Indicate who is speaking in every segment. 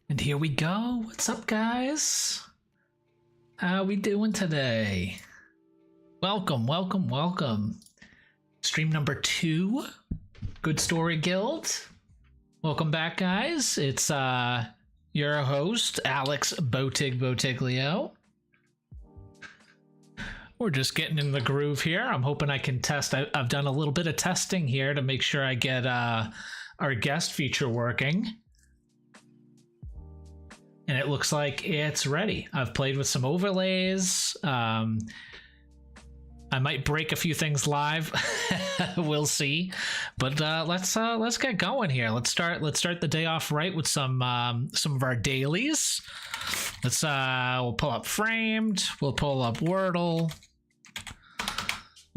Speaker 1: And here we go. What's up, guys? How we doing today? Welcome, welcome, welcome. Stream number 2, Good Story Guild. Welcome back, guys. It's your host, Alex Botiglio. We're just getting in the groove here. I'm hoping I can test. I've done a little bit of testing here to make sure I get our guest feature working. And it looks like it's ready. I've played with some overlays. I might break a few things live. We'll see. But let's get going here. Let's start the day off right with some of our dailies. We'll pull up Framed. We'll pull up Wordle.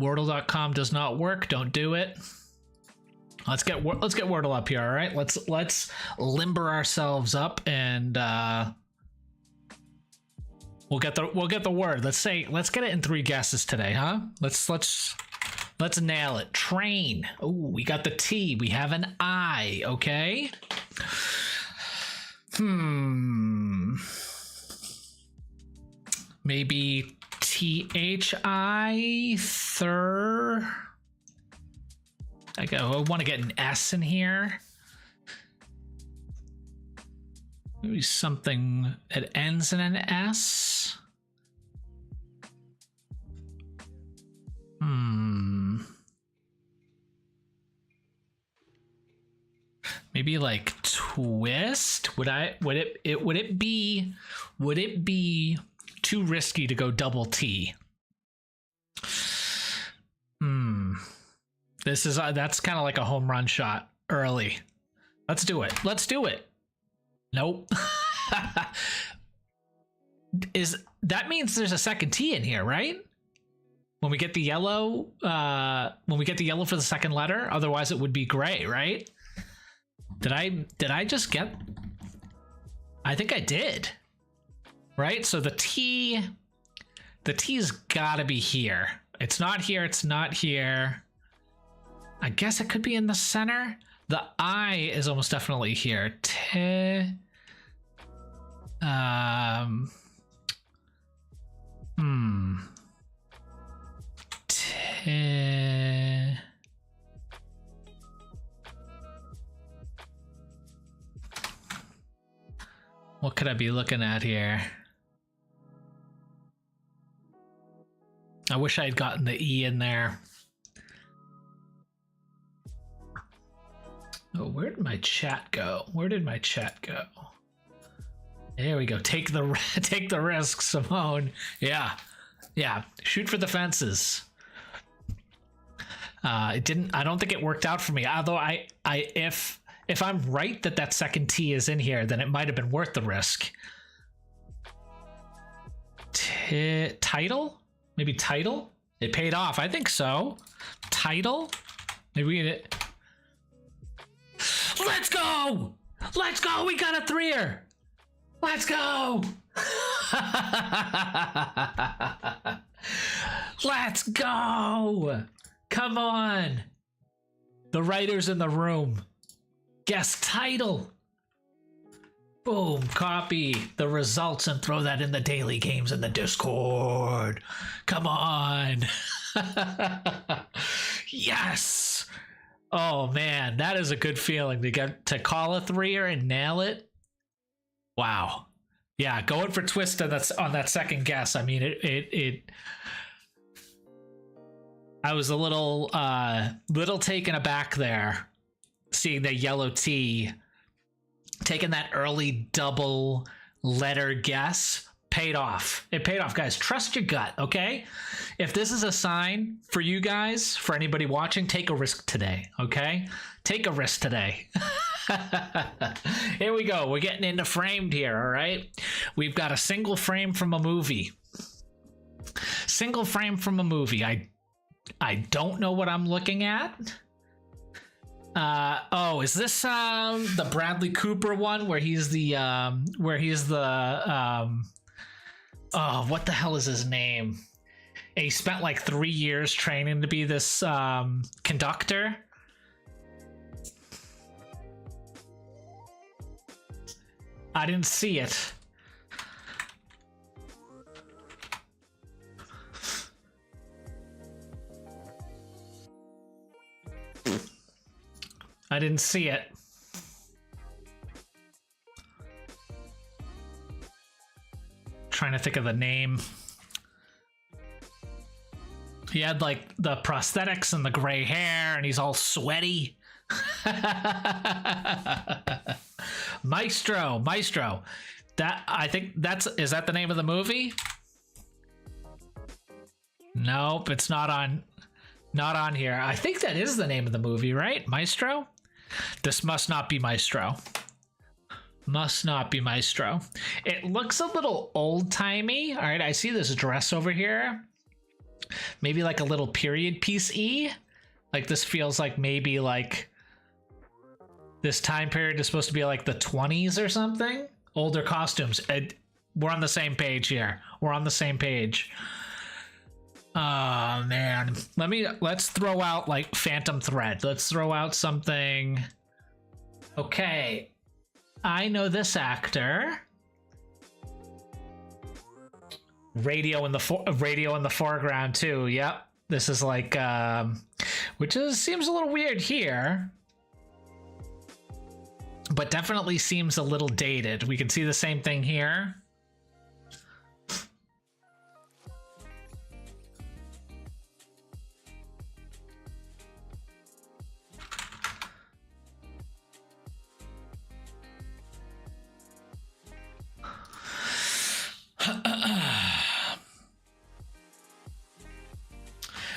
Speaker 1: Wordle.com does not work. Don't do it. Let's get Wordle up here, all right? Let's limber ourselves up and we'll get the word. Let's get it in 3 guesses today, huh? Let's nail it. Train. Oh, we got the T. We have an I, okay? Maybe THI thir. I want to get an S in here. Maybe something that ends in an S. Maybe like twist. Would it be too risky to go double T? That's kind of like a home run shot early. Let's do it. Nope. That means there's a second T in here, right? When we get the yellow, for the second letter, otherwise it would be gray, right? Did I just get? I think I did. Right? So the T's gotta be here. It's not here, it's not here. I guess it could be in the center. The I is almost definitely here. What could I be looking at here? I wish I had gotten the E in there. Oh, where did my chat go? There we go. Take the risk, Simone. Yeah. Shoot for the fences. It didn't. I don't think it worked out for me. Although if I'm right that second T is in here, then it might have been worth the risk. Title? Maybe title? It paid off. I think so. Title? Maybe we get it. Let's go! We got a 3er. Let's go! Let's go! Come on! The writer's in the room. Guess title. Boom, copy the results and throw that in the daily games in the Discord. Come on. Yes. Oh man, that is a good feeling to get to call a 3er and nail it. Wow. Yeah, going for twist on that second guess. I mean, I was a little taken aback there, seeing the yellow T, taking that early double letter guess. Paid off. It paid off, guys. Trust your gut, okay? If this is a sign for you guys, for anybody watching, take a risk today, okay? Take a risk today. Here we go. We're getting into Framed here, all right? We've got a single frame from a movie. Single frame from a movie. I don't know what I'm looking at. Oh, is this the Bradley Cooper one where he's the oh, what the hell is his name? And he spent like 3 years training to be this conductor. I didn't see it. I didn't see it. Trying to think of the name. He had like the prosthetics and the gray hair, and he's all sweaty. Maestro. That, I think is that the name of the movie? Nope, it's not on here. I think that is the name of the movie, right? Maestro? This must not be Maestro. Must not be Maestro. It looks a little old-timey. All right, I see this dress over here. Maybe like a little period piece-y. Like this feels like maybe like this time period is supposed to be like the 20s or something. Older costumes. We're on the same page here. We're on the same page. Oh man. Let's throw out like Phantom Thread. Let's throw out something. Okay. I know this actor. Radio in the foreground too. Yep. This is like which seems a little weird here. But definitely seems a little dated. We can see the same thing here.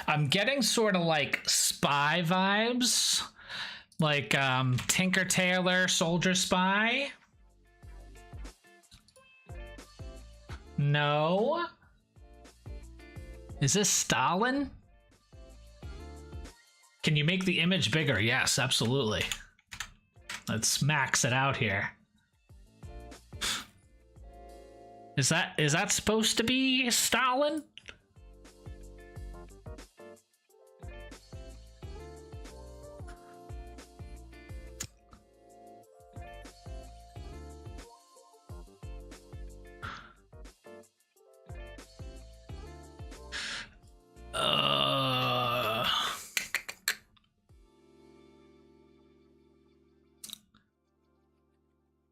Speaker 1: I'm getting sort of like spy vibes, like Tinker Tailor Soldier Spy. No. Is this Stalin? Can you make the image bigger? Yes, absolutely. Let's max it out here. Is that supposed to be Stalin?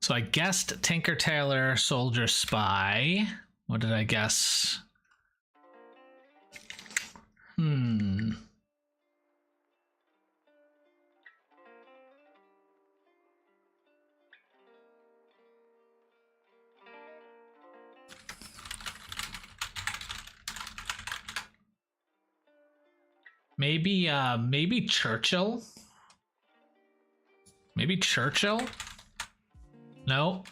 Speaker 1: So I guessed Tinker Tailor Soldier Spy. What did I guess? Maybe Churchill? Maybe Churchill? No.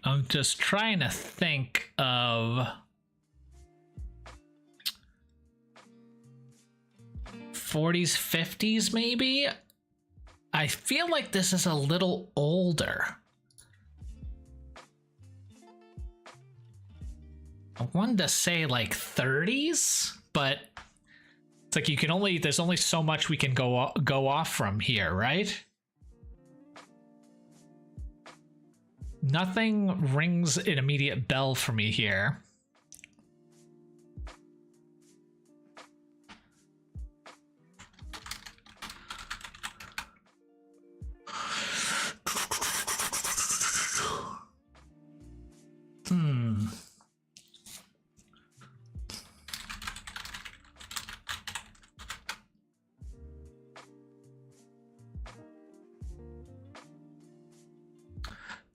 Speaker 1: I'm just trying to think of 40s, 50s maybe? I feel like this is a little older. I wanted to say like 30s, but it's like there's only so much we can go off from here, right? Nothing rings an immediate bell for me here.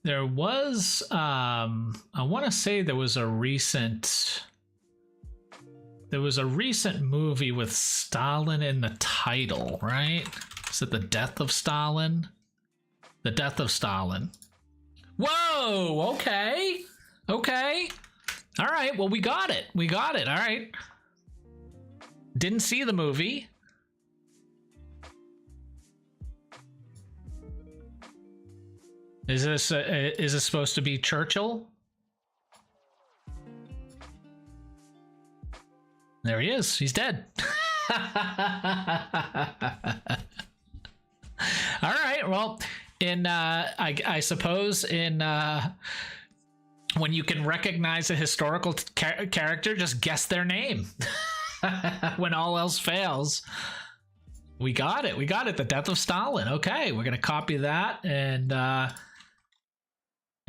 Speaker 1: There was, I want to say there was a recent movie with Stalin in the title, right? Is it The Death of Stalin? The Death of Stalin. Whoa, okay. Okay. All right, well, we got it. We got it, all right. Didn't see the movie. Is this supposed to be Churchill? There he is. He's dead. All right. Well, in I suppose in when you can recognize a historical character, just guess their name. When all else fails. We got it. We got it. The death of Stalin. Okay, we're gonna copy that and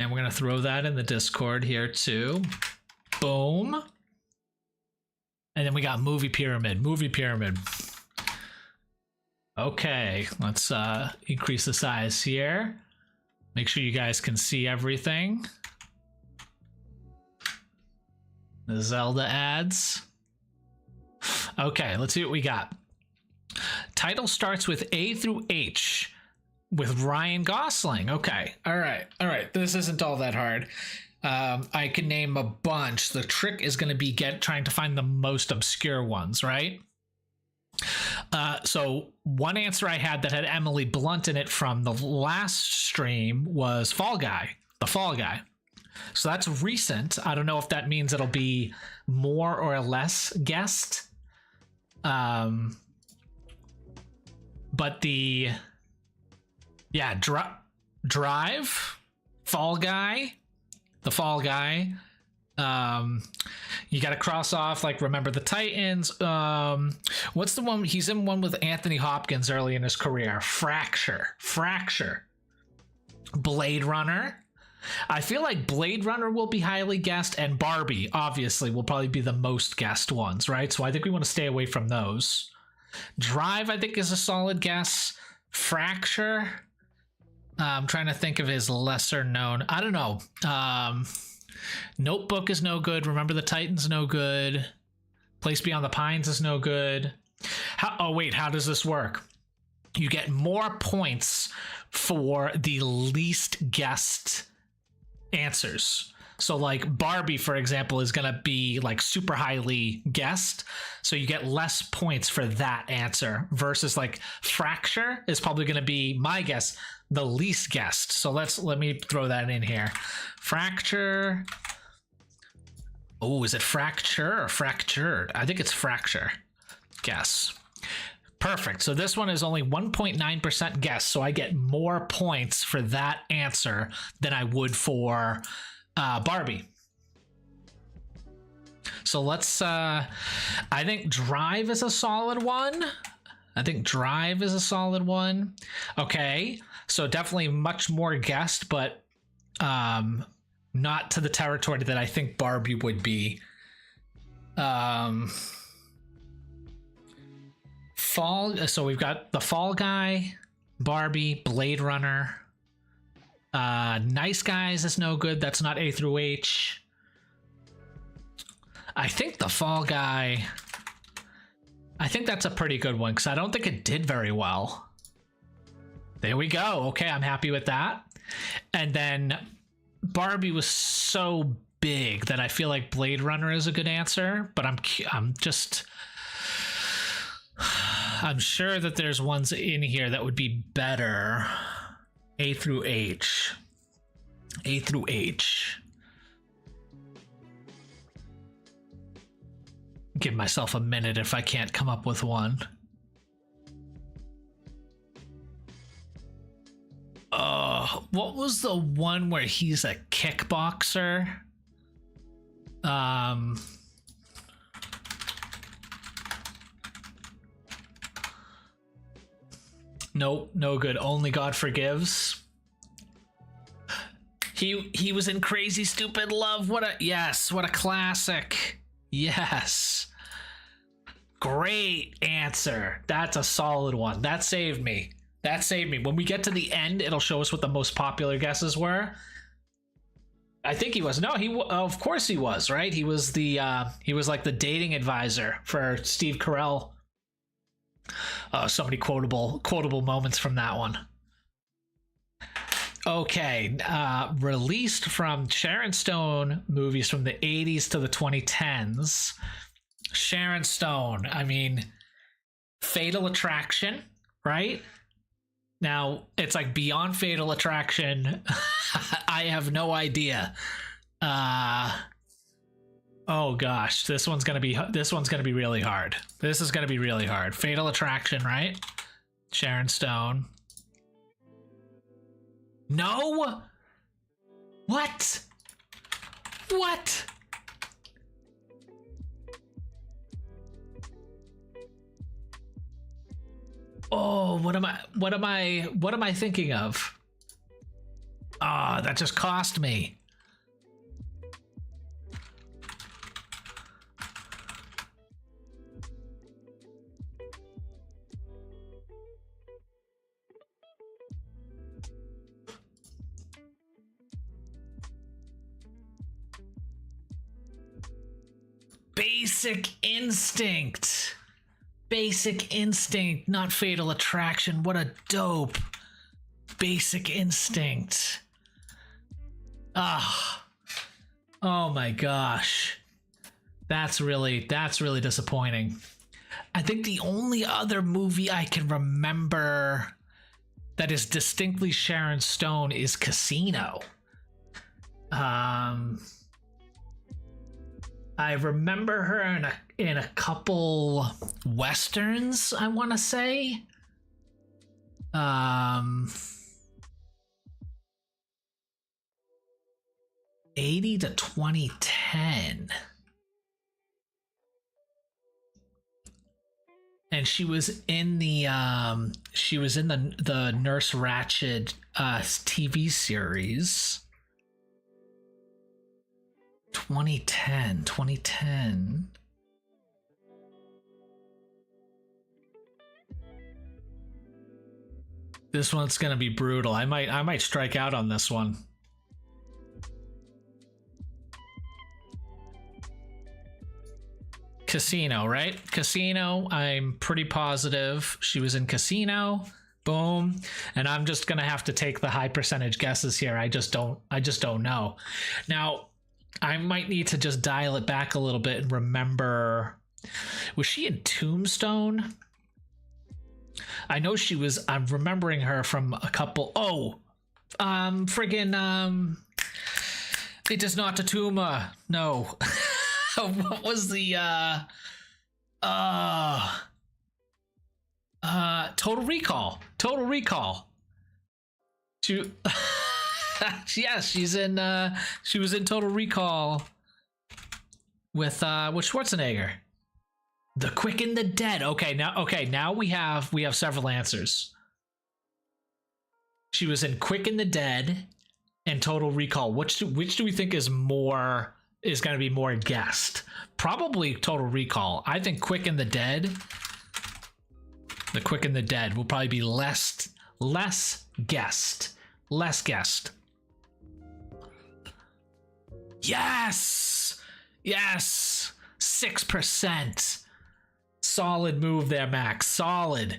Speaker 1: we're gonna throw that in the Discord here too. Boom. And then we got movie pyramid. Movie pyramid. Okay, let's increase the size here. Make sure you guys can see everything. The Zelda ads. Okay, let's see what we got. Title starts with A through H with Ryan Gosling. Okay, all right. This isn't all that hard. I can name a bunch. The trick is going to be trying to find the most obscure ones, right? So one answer I had that had Emily Blunt in it from the last stream was Fall Guy, the Fall Guy. So that's recent. I don't know if that means it'll be more or less guessed. But Drive, Fall Guy, the Fall Guy. You got to cross off like Remember the Titans. What's the one? He's in one with Anthony Hopkins early in his career. Fracture. Blade Runner. I feel like Blade Runner will be highly guessed, and Barbie obviously will probably be the most guessed ones, right? So I think we want to stay away from those. Drive, I think, is a solid guess. Fracture. I'm trying to think of his lesser known. I don't know. Notebook is no good. Remember the Titans, no good. Place Beyond the Pines is no good. How does this work? You get more points for the least guessed answers. So like Barbie, for example, is going to be like super highly guessed. So you get less points for that answer versus like Fracture is probably going to be, my guess, the least guessed. So let me throw that in here. Fracture. Oh, is it Fracture or Fractured? I think it's Fracture. Guess. Perfect. So this one is only 1.9% guess. So I get more points for that answer than I would for Barbie. So let's, I think Drive is a solid one. Okay. So definitely much more guessed, but not to the territory that I think Barbie would be. So we've got the Fall Guy, Barbie, Blade Runner. Nice Guys is no good. That's not A through H. I think the Fall Guy, I think that's a pretty good one because I don't think it did very well. There we go. Okay, I'm happy with that. And then Barbie was so big that I feel like Blade Runner is a good answer, but I'm sure that there's ones in here that would be better. A through H. Give myself a minute if I can't come up with one. What was the one where he's a kickboxer? Nope, no good. Only God Forgives. He was in Crazy Stupid Love. What a classic. Yes. Great answer. That's a solid one. That saved me. When we get to the end, it'll show us what the most popular guesses were. I think he was. No, of course he was, right? He was like the dating advisor for Steve Carell. So many quotable moments from that one. Okay, released from Sharon Stone movies from the 80s to the 2010s. Sharon Stone, I mean, Fatal Attraction, right? Now, it's like beyond Fatal Attraction. I have no idea. Oh gosh, this one's gonna be really hard. This is gonna be really hard. Fatal Attraction, right? Sharon Stone. No? What? What? Oh, what am I thinking of? Ah, that just cost me. Basic Instinct. Basic Instinct, not Fatal Attraction. What a dope. Basic Instinct. Ah. Oh my gosh. That's really disappointing. I think the only other movie I can remember that is distinctly Sharon Stone is Casino. I remember her in a couple westerns, I want to say. 80 to 2010. And she was in the Nurse Ratched TV series. 2010. This one's gonna be brutal. I might strike out on this one. Casino, right? Casino, I'm pretty positive she was in Casino. Boom. And I'm just gonna have to take the high percentage guesses here. I just don't know. Now, I might need to just dial it back a little bit and remember. Was she in Tombstone? I know she was. I'm remembering her from a couple. Oh, friggin' it is not a tumor. No. What was the Total Recall. Total Recall. Yes, she was in Total Recall with Schwarzenegger. The Quick and the Dead. Okay, now we have several answers. She was in Quick and the Dead and Total Recall. Which do we think is going to be more guessed? Probably Total Recall. I think Quick and the Dead. The Quick and the Dead will probably be less guessed. Less guessed. Yes! 6%. Solid move there, Max. Solid.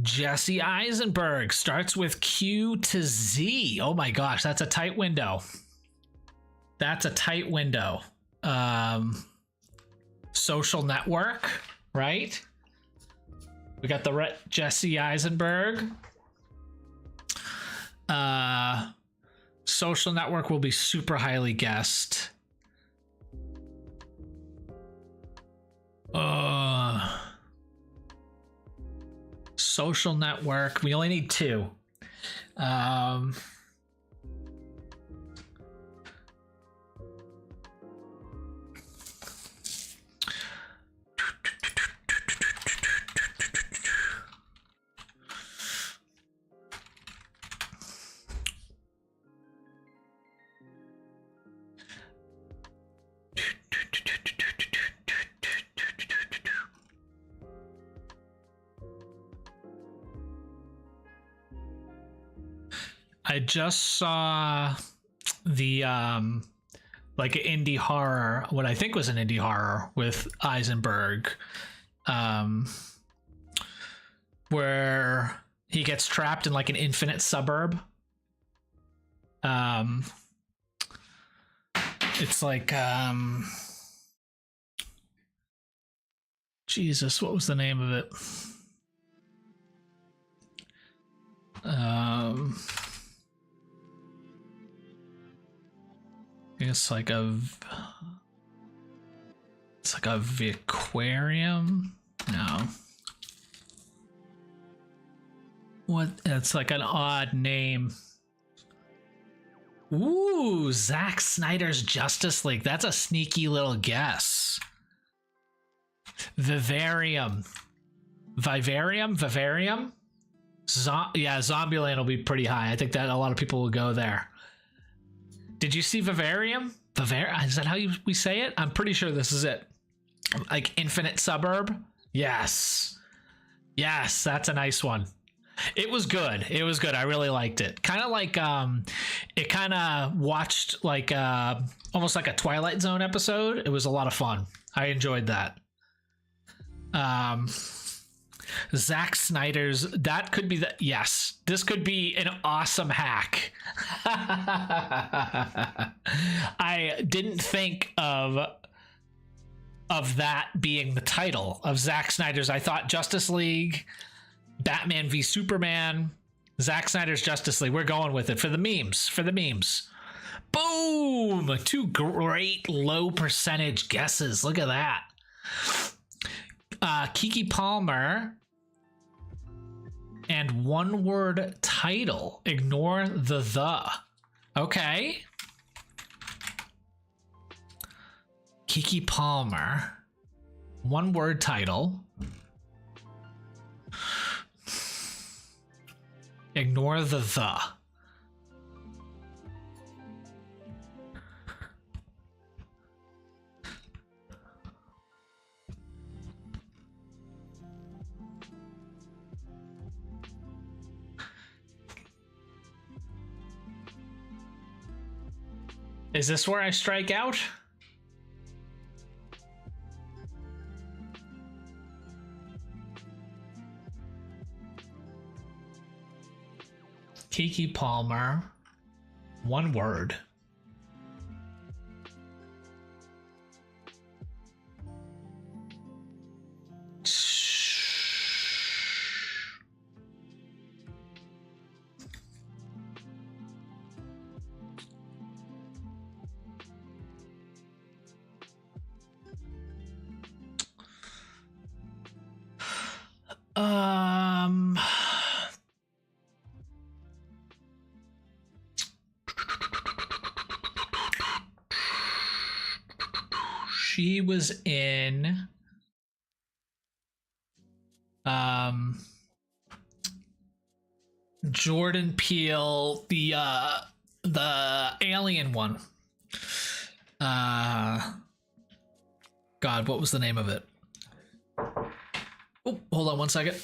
Speaker 1: Jesse Eisenberg starts with Q to Z. Oh my gosh, that's a tight window. Social Network, right? We got the Jesse Eisenberg. Social Network will be super highly guessed. Social Network. We only need two. I just saw the like an indie horror, what I think was an indie horror with Eisenberg, where he gets trapped in like an infinite suburb. It's like Jesus, what was the name of it? It's like a Viquarium. No. What? It's like an odd name. Ooh, Zack Snyder's Justice League. That's a sneaky little guess. Vivarium. Vivarium? Yeah, Zombieland will be pretty high. I think that a lot of people will go there. Did you see Vivarium? Is that how we say it? I'm pretty sure this is it. Like Infinite Suburb? Yes. Yes, that's a nice one. It was good. It was good. I really liked it. Kind of like it kind of watched like almost like a Twilight Zone episode. It was a lot of fun. I enjoyed that. Zack Snyder's, that could be the, yes, this could be an awesome hack. I didn't think of that being the title of Zack Snyder's. I thought Justice League, Batman v Superman, Zack Snyder's Justice League. We're going with it for the memes. Boom! 2 great low percentage guesses. Look at that. Kiki Palmer and one word title. Ignore the. Okay. Kiki Palmer, one word title. Ignore the. Is this where I strike out? Kiki Palmer, one word. She was in Jordan Peele, the alien one. God, what was the name of it? Oh, hold on one second.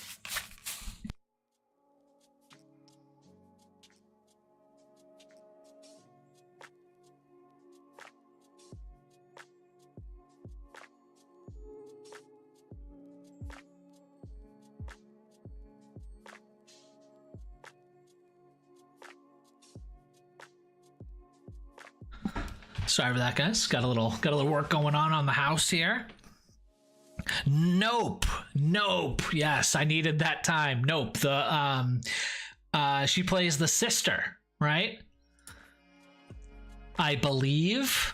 Speaker 1: Sorry for that, guys. Got a little work going on the house here. Nope. Yes, I needed that time. Nope. She plays the sister, right? I believe.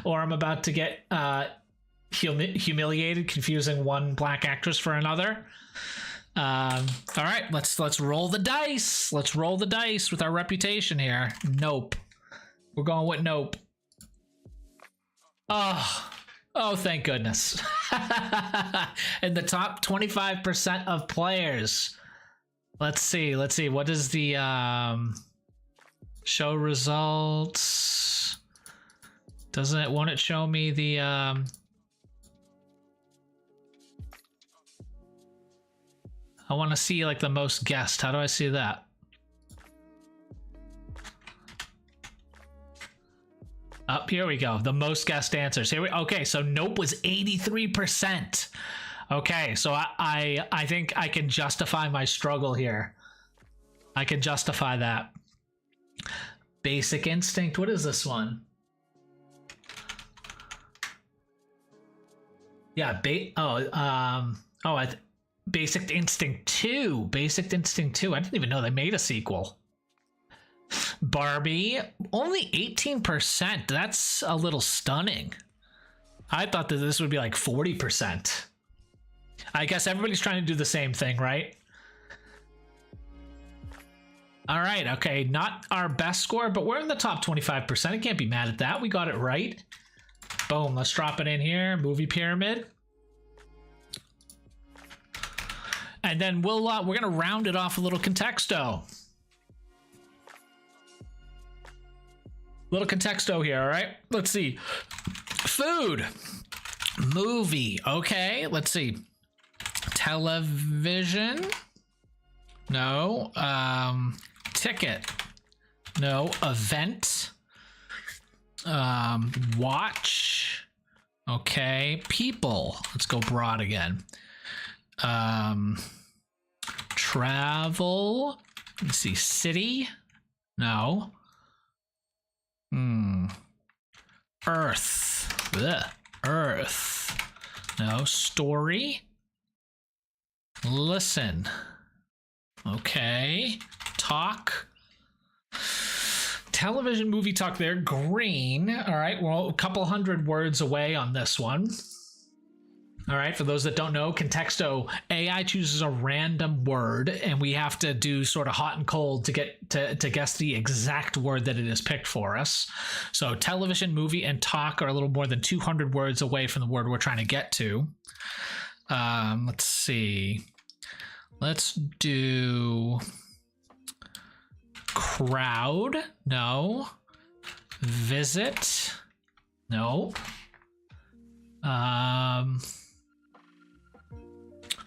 Speaker 1: Or I'm about to get humiliated, confusing one black actress for another. All right, let's roll the dice. Let's roll the dice with our reputation here. Nope. We're going with nope. Oh, thank goodness. In the top 25% of players. Let's see. What is the show results? Won't it show me the I want to see like the most guessed. How do I see that? Up here we go. The most guessed answers. Okay, so nope was 83%. Okay, so I think I can justify my struggle here. I can justify that. Basic Instinct. What is this one? Yeah, Basic Instinct 2. Basic Instinct 2. I didn't even know they made a sequel. Barbie, only 18%. That's a little stunning. I thought that this would be like 40%. I guess everybody's trying to do the same thing, right? All right. Okay. Not our best score, but we're in the top 25%. I can't be mad at that. We got it right. Boom. Let's drop it in here. Movie pyramid. And then we're going to round it off a little contexto. Little contexto here. All right. Let's see. Food. Movie. Okay. Let's see. Television. No. Ticket. No. Event. Watch. Okay. People. Let's go broad again. Travel. Let's see. City. No. Earth. Ugh. Earth. No. Story. Listen. Okay. Talk. Television, movie, talk there. Green. All right. Well, a couple hundred words away on this one. All right. For those that don't know, Contexto, AI chooses a random word and we have to do sort of hot and cold to get to guess the exact word that it is picked for us. So television, movie, and talk are a little more than 200 words away from the word we're trying to get to. Let's see. Let's do crowd. No. Visit. No.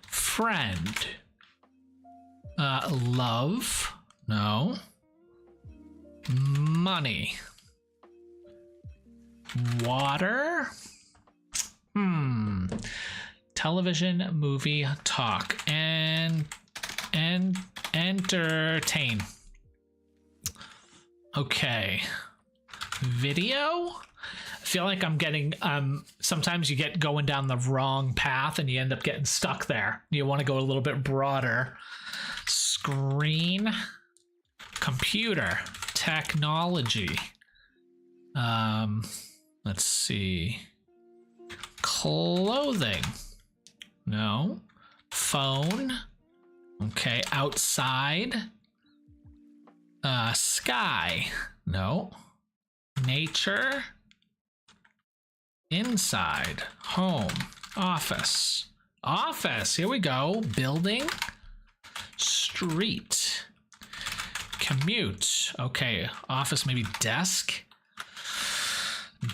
Speaker 1: Friend. Love. No. Money. Water. Television, movie, talk, and entertain. Okay. Video. I feel like I'm getting sometimes you get going down the wrong path and you end up getting stuck there. You want to go a little bit broader. Screen. Computer. Technology. Let's see. Clothing. No. Phone. Okay. Outside. Sky. No. Nature. Inside. Home. Office. Office. Here we go. Building. Street. Commute. Okay. Office, maybe desk.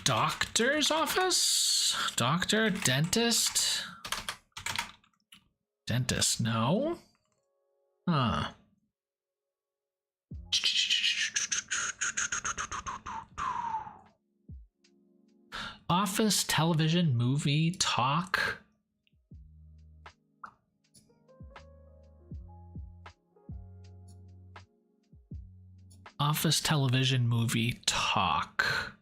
Speaker 1: Doctor's office. Doctor. Dentist. Dentist. No. Huh. Office, television, movie, talk. Office, television, movie, talk.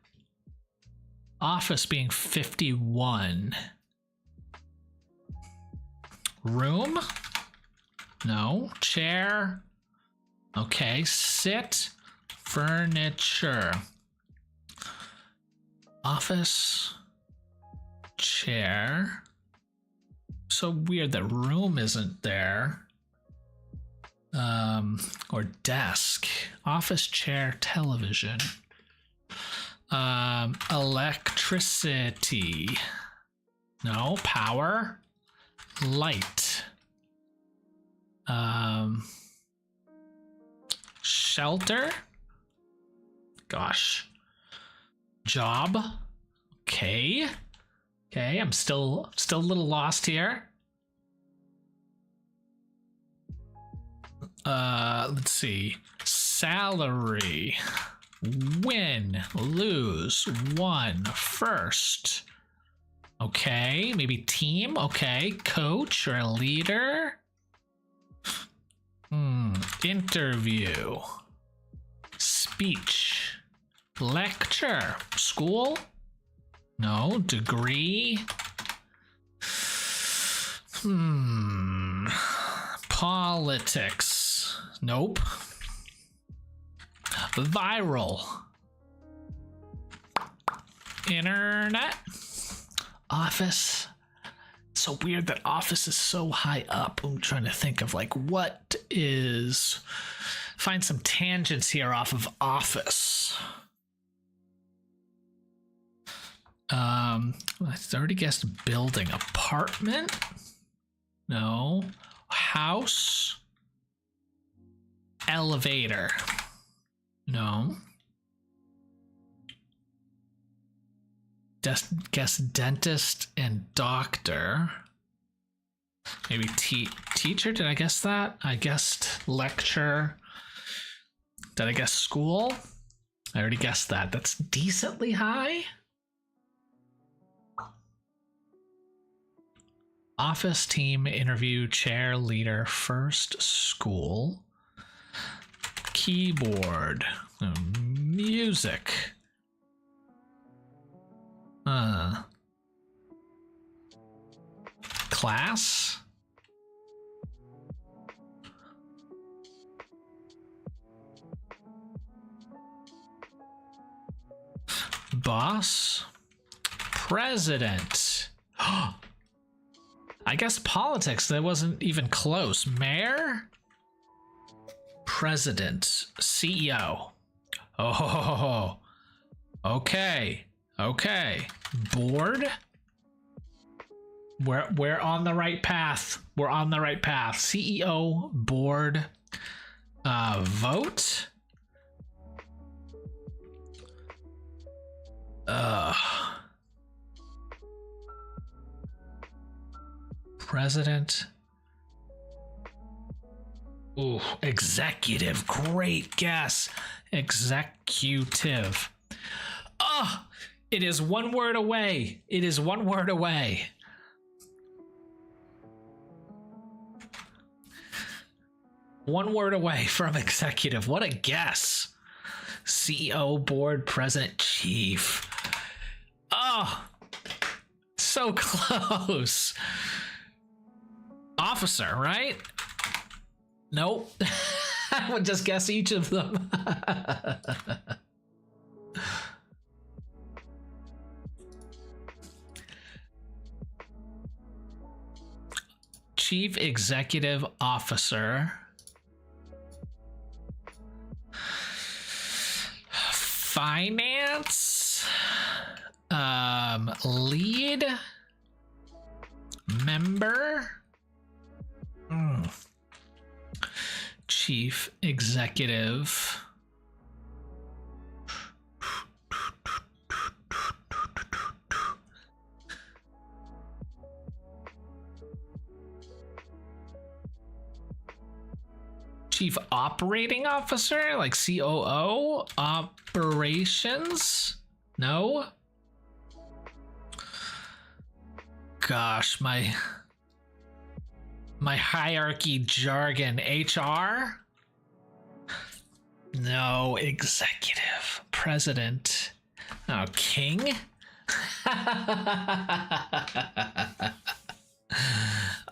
Speaker 1: Office being 51. Room? No. Chair? Okay. Sit. Furniture. Office. Chair. So weird that room isn't there. Or desk. Office, chair, television. Electricity. No. Power. Light. Shelter. Gosh. Job. Okay. Okay, I'm still a little lost here. Let's see. Salary. Win. Lose. Won. First. Okay, maybe team. Okay, coach or a leader. Interview. Speech. Lecture. School. No. Degree. Politics. Nope. Viral. Internet. Office. So weird that office is so high up. I'm trying to think of like what is find some tangents here off of Office. I already guessed building. Apartment? No. House? Elevator? No. Guess dentist and doctor. Maybe teacher? Did I guess that? I guessed lecture. Did I guess school? I already guessed that. That's decently high. Office, team, interview, chair, leader, first, school, keyboard, music. Class. Boss. President. I guess politics, that wasn't even close. Mayor? President. CEO. Oh, okay. Okay. Board? We're on the right path. We're on the right path. CEO, board, vote. President. Ooh, executive. Great guess. Executive. Oh, it is one word away. It is one word away. One word away from executive. What a guess. CEO, board, president, chief. Oh, so close. Officer, right? Nope. I would just guess each of them. Chief Executive Officer. Finance. Lead. Member. Chief Executive. Chief Operating Officer, like COO. Operations. No. Gosh, my hierarchy jargon. HR? No. Executive. President. Oh, king?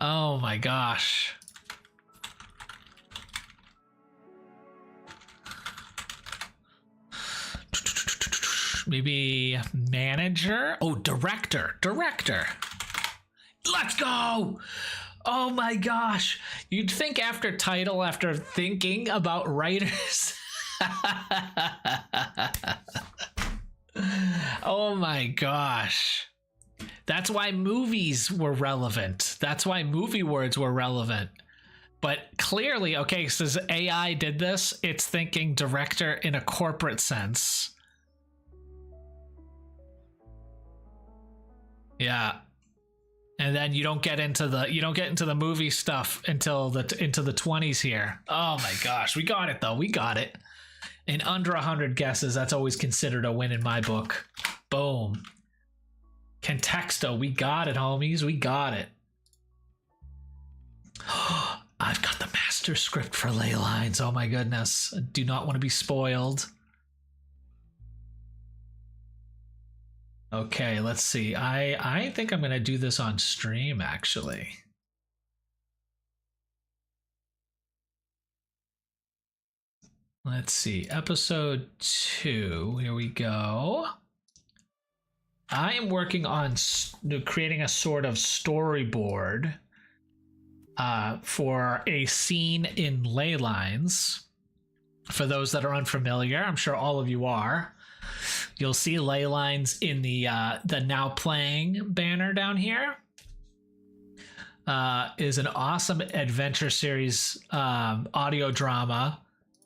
Speaker 1: Oh my gosh. Maybe manager? Oh, director. Director. Let's go! Oh my gosh. You'd think after title, after thinking about writers. Oh my gosh. That's why movies were relevant. That's why movie words were relevant. But clearly, okay, since AI did this, it's thinking director in a corporate sense. Yeah. And then you don't get into the movie stuff until into the 20s here. Oh my gosh, we got it though. We got it. In under 100 guesses, that's always considered a win in my book. Boom. Contexto, we got it, homies. We got it. I've got the master script for ley lines. Oh my goodness. I do not want to be spoiled. Okay, let's see. I think I'm going to do this on stream, actually. Let's see. Episode 2. Here we go. I am working on creating a sort of storyboard for a scene in ley lines. For those that are unfamiliar, I'm sure all of you are. You'll see ley lines in the now playing banner down here. Is an awesome adventure series audio drama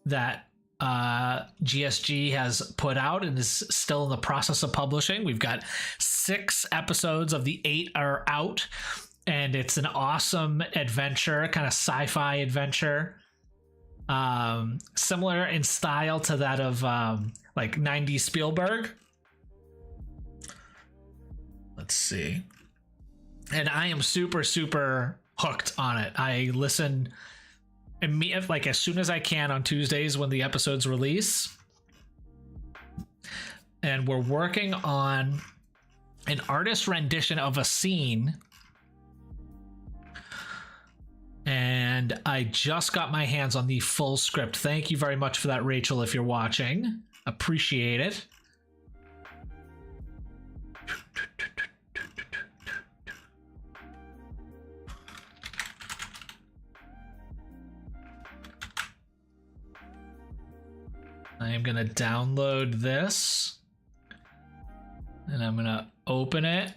Speaker 1: that GSG has put out and is still in the process of publishing. We've got 6 episodes of the 8 are out, and it's an awesome adventure, kind of sci-fi adventure, similar in style to that of like 90s Spielberg. Let's see. And I am super hooked on it. I listen like as soon as I can on Tuesdays when the episodes release. And we're working on an artist rendition of a scene. And I just got my hands on the full script. Thank you very much for that, Rachel, if you're watching. Appreciate it. I am going to download this and I'm going to open it.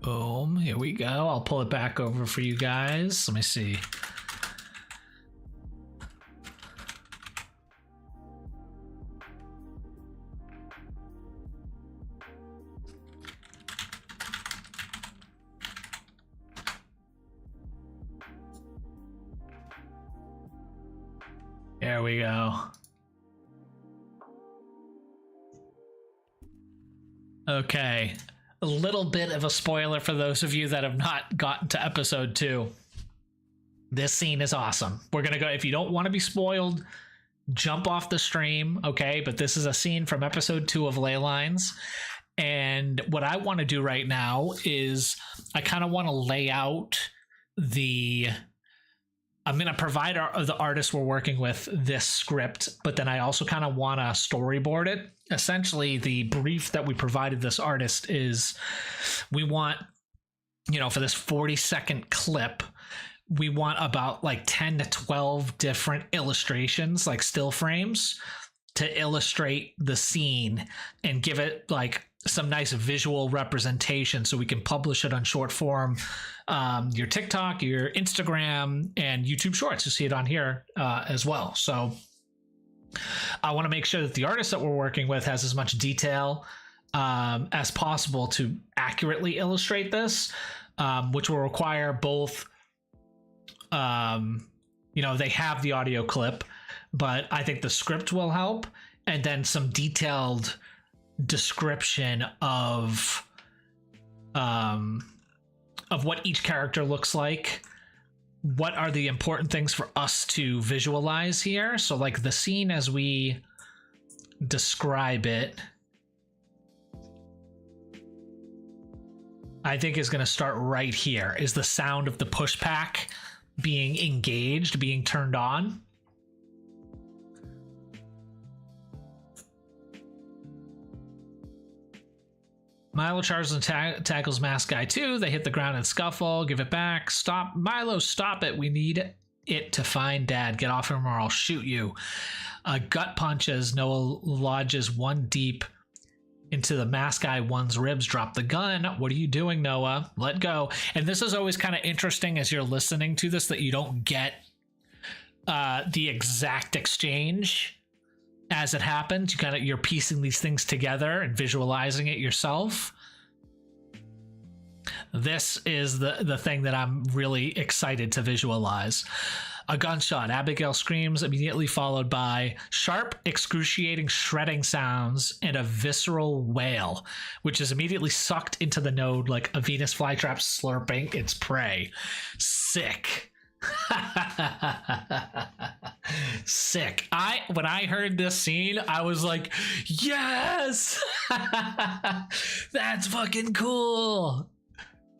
Speaker 1: Boom. Here we go. I'll pull it back over for you guys. Let me see. There we go. Okay. A little bit of a spoiler for those of you that have not gotten to episode 2. This scene is awesome. We're going to go, if you don't want to be spoiled, jump off the stream, okay? But this is a scene from episode 2 of Ley Lines. And what I want to do right now is I kind of want to lay out I'm going to provide the artist we're working with this script, but then I also kind of want to storyboard it. Essentially, the brief that we provided this artist is we want, for this 40-second clip, we want about like 10 to 12 different illustrations, like still frames, to illustrate the scene and give it like some nice visual representation so we can publish it on short form, your TikTok, your Instagram, and YouTube Shorts. You see it on here as well. So I want to make sure that the artist that we're working with has as much detail as possible to accurately illustrate this, which will require both, they have the audio clip, but I think the script will help, and then some detailed description of what each character looks like. What are the important things for us to visualize here? So like the scene as we describe it, I think is going to start right here, is the sound of the push pack being engaged, being turned on. Milo charges and tackles Mask Guy too. They hit the ground and scuffle. Give it back. Stop. Milo, stop it. We need it to find Dad. Get off him or I'll shoot you. Gut punches. Noah lodges one deep into the Mask Guy one's ribs. Drop the gun. What are you doing, Noah? Let go. And this is always kind of interesting as you're listening to this, that you don't get the exact exchange as it happens. You're piecing these things together and visualizing it yourself. This is the thing that I'm really excited to visualize. A gunshot. Abigail screams, immediately followed by sharp, excruciating shredding sounds and a visceral wail, which is immediately sucked into the node like a Venus flytrap slurping its prey. Sick. Sick. When I heard this scene, I was like, yes. That's fucking cool.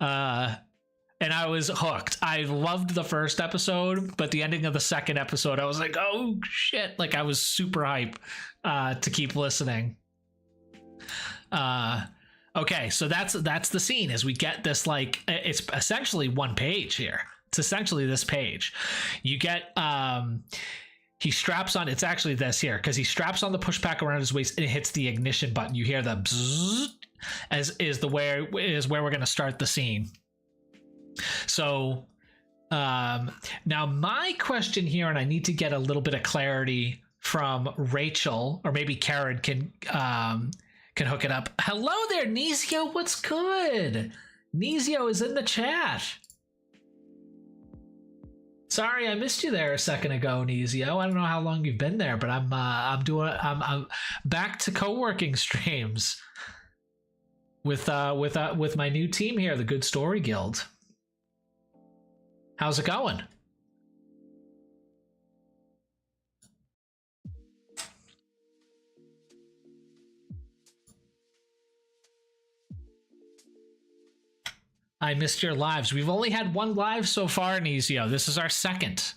Speaker 1: And I was hooked. I loved the first episode, but the ending of the second episode, I was like, oh shit. Like I was super hype to keep listening. Okay, so that's the scene as we get this, like, it's essentially one page here. It's essentially this page. You get he straps on, it's actually this here, because he straps on the push pack around his waist and it hits the ignition button. You hear the bzzz, as is where we're going to start the scene. So now my question here, and I need to get a little bit of clarity from Rachel, or maybe Karen can hook it up. Hello there, Nizio. What's good? Nizio is in the chat. Sorry, I missed you there a second ago, Nizio. I don't know how long you've been there, but I'm back to co-working streams with my new team here, the Good Story Guild. How's it going? I missed your lives. We've only had one live so far, Nizio. This is our second.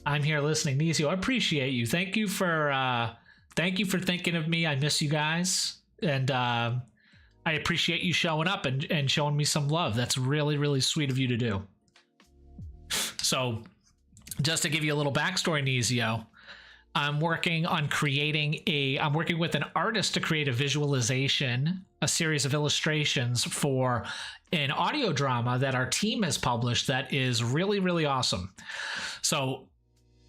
Speaker 1: I'm here listening. Nizio, I appreciate you. Thank you for thinking of me. I miss you guys. And I appreciate you showing up and showing me some love. That's really, really sweet of you to do. So just to give you a little backstory, Nizio, I'm working with an artist to create a visualization, a series of illustrations for an audio drama that our team has published that is really, really awesome. So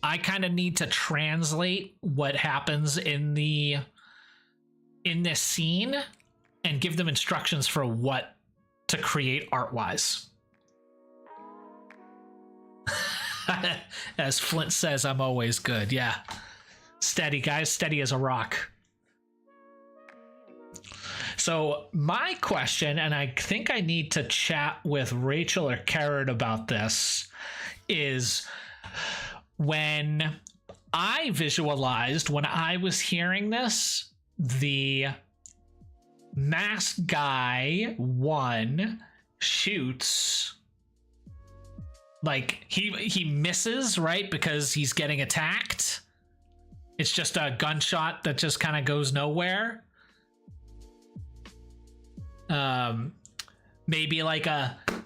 Speaker 1: I kind of need to translate what happens in this scene and give them instructions for what to create art-wise. As Flint says, I'm always good. Yeah. Steady, guys. Steady as a rock. So my question, and I think I need to chat with Rachel or Karen about this, is when I visualized, when I was hearing this, the masked guy, one, shoots... Like, he misses, right? Because he's getting attacked. It's just a gunshot that just kind of goes nowhere. Maybe like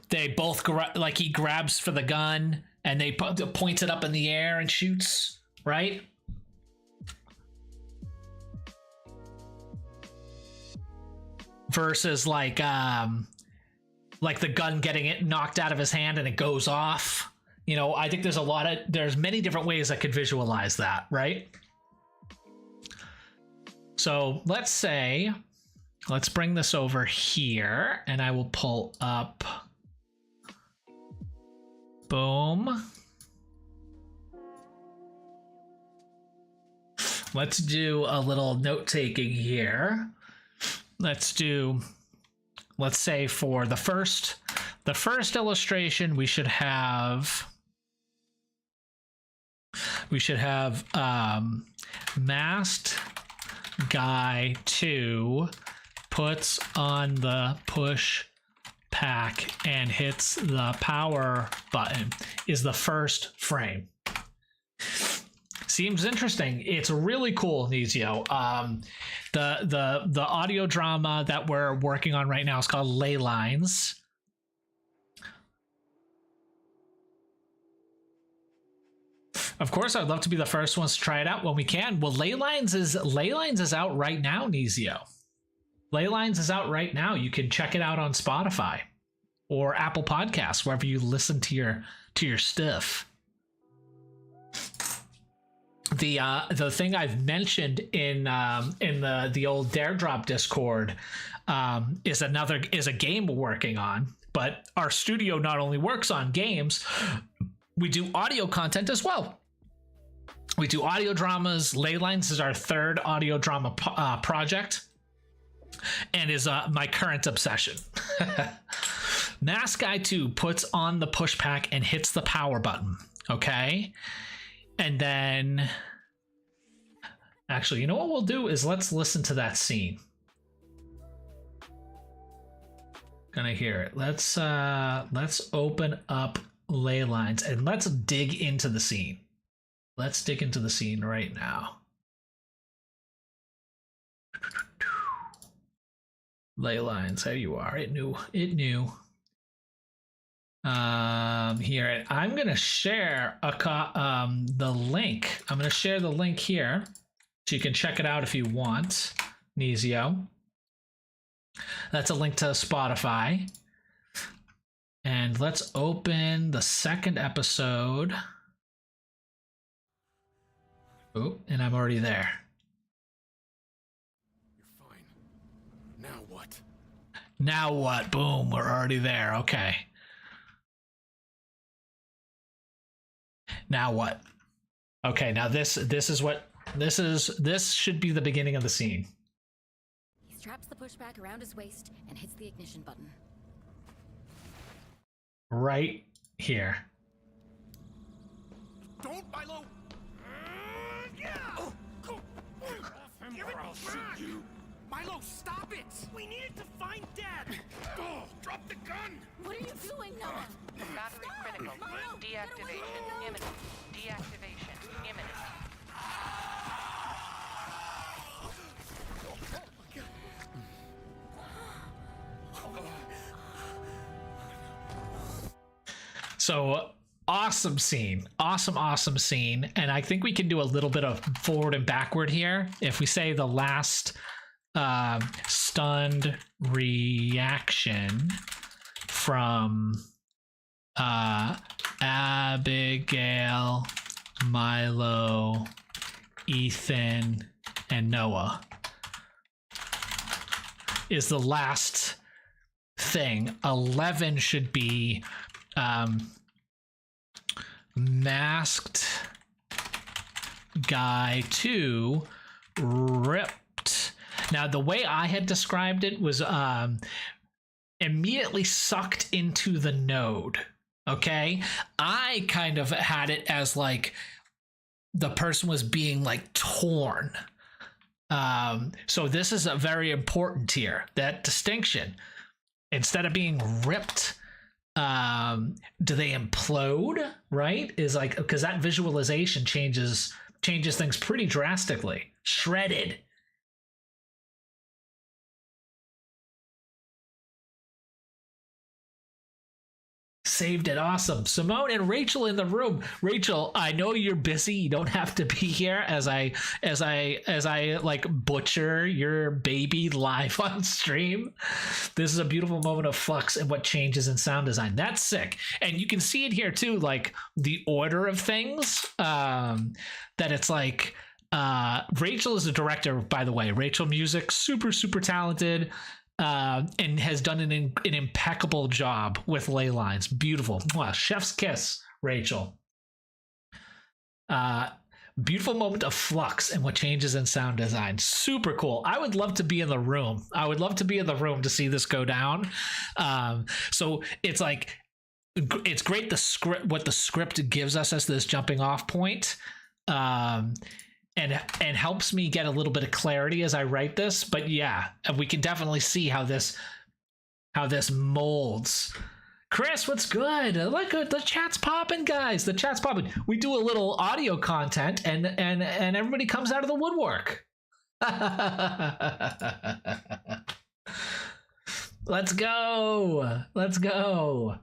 Speaker 1: they both, like he grabs for the gun and they points it up in the air and shoots, right? Versus like the gun getting it knocked out of his hand and it goes off. You know, I think there's many different ways I could visualize that, right? So let's bring this over here and I will pull up. Boom. Let's do a little note taking here. Let's say for the first illustration, we should have masked guy 2 puts on the push pack and hits the power button is the first frame. Seems interesting. It's really cool, Nizio. The audio drama that we're working on right now is called Ley Lines. Of course, I'd love to be the first ones to try it out when we can. Well, Ley Lines is out right now, Nizio. Ley Lines is out right now. You can check it out on Spotify or Apple Podcasts, wherever you listen to your stuff. The thing I've mentioned in the old Dare Drop Discord is a game we're working on. But our studio not only works on games, we do audio content as well. We do audio dramas. Ley Lines is our third audio drama project, and is my current obsession. Mask Guy 2 puts on the push pack and hits the power button. Okay. And then, actually, you know what we'll do is let's listen to that scene. Gonna hear it. Let's open up Ley Lines and let's dig into the scene. Let's dig into the scene right now. Ley Lines, there you are. It knew. Here, I'm gonna share the link. I'm gonna share the link here, so you can check it out if you want. Nezio. That's a link to Spotify. And let's open the second episode. Oh, and I'm already there.
Speaker 2: You're fine. Now what?
Speaker 1: Now what? Boom, we're already there. Okay. Now what? Okay, now this should be the beginning of the scene.
Speaker 3: He straps the pushback around his waist and hits the ignition button.
Speaker 1: Right here.
Speaker 2: Don't, Milo! Oh, go! Give it back! You. Milo, stop it! We needed to find Dad! Oh, drop the gun!
Speaker 3: What are you doing, Noah?
Speaker 4: Battery critical.
Speaker 3: Milo,
Speaker 4: Deactivation imminent. Deactivation imminent.
Speaker 1: So awesome scene. Awesome scene. And I think we can do a little bit of forward and backward here. If we say the last stunned reaction from Abigail, Milo, Ethan, and Noah is the last thing. 11 should be masked guy 2 ripped. Now the way I had described it was immediately sucked into the node. Okay, I kind of had it as like the person was being like torn. So this is a very important here, that distinction. Instead of being ripped, do they implode? Right? Is like, because that visualization changes things pretty drastically. Shredded. Saved it. Awesome. Simone and Rachel in the room. Rachel, I know you're busy. You don't have to be here as I like butcher your baby live on stream. This is a beautiful moment of flux and what changes in sound design. That's sick. And you can see it here too, like the order of things, that it's like, Rachel is the director, by the way. Rachel Music, super talented. And has done an impeccable job with ley lines. Beautiful. Mwah, chef's kiss, Rachel. Beautiful moment of flux and what changes in sound design. Super cool. I would love to be in the room. I would love to be in the room to see this go down. So it's like, it's great what the script gives us as this jumping off point. And helps me get a little bit of clarity as I write this. But yeah, we can definitely see how this molds. Chris, what's good? Look, the chat's popping, guys. The chat's popping. We do a little audio content, and everybody comes out of the woodwork. Let's go. Let's go.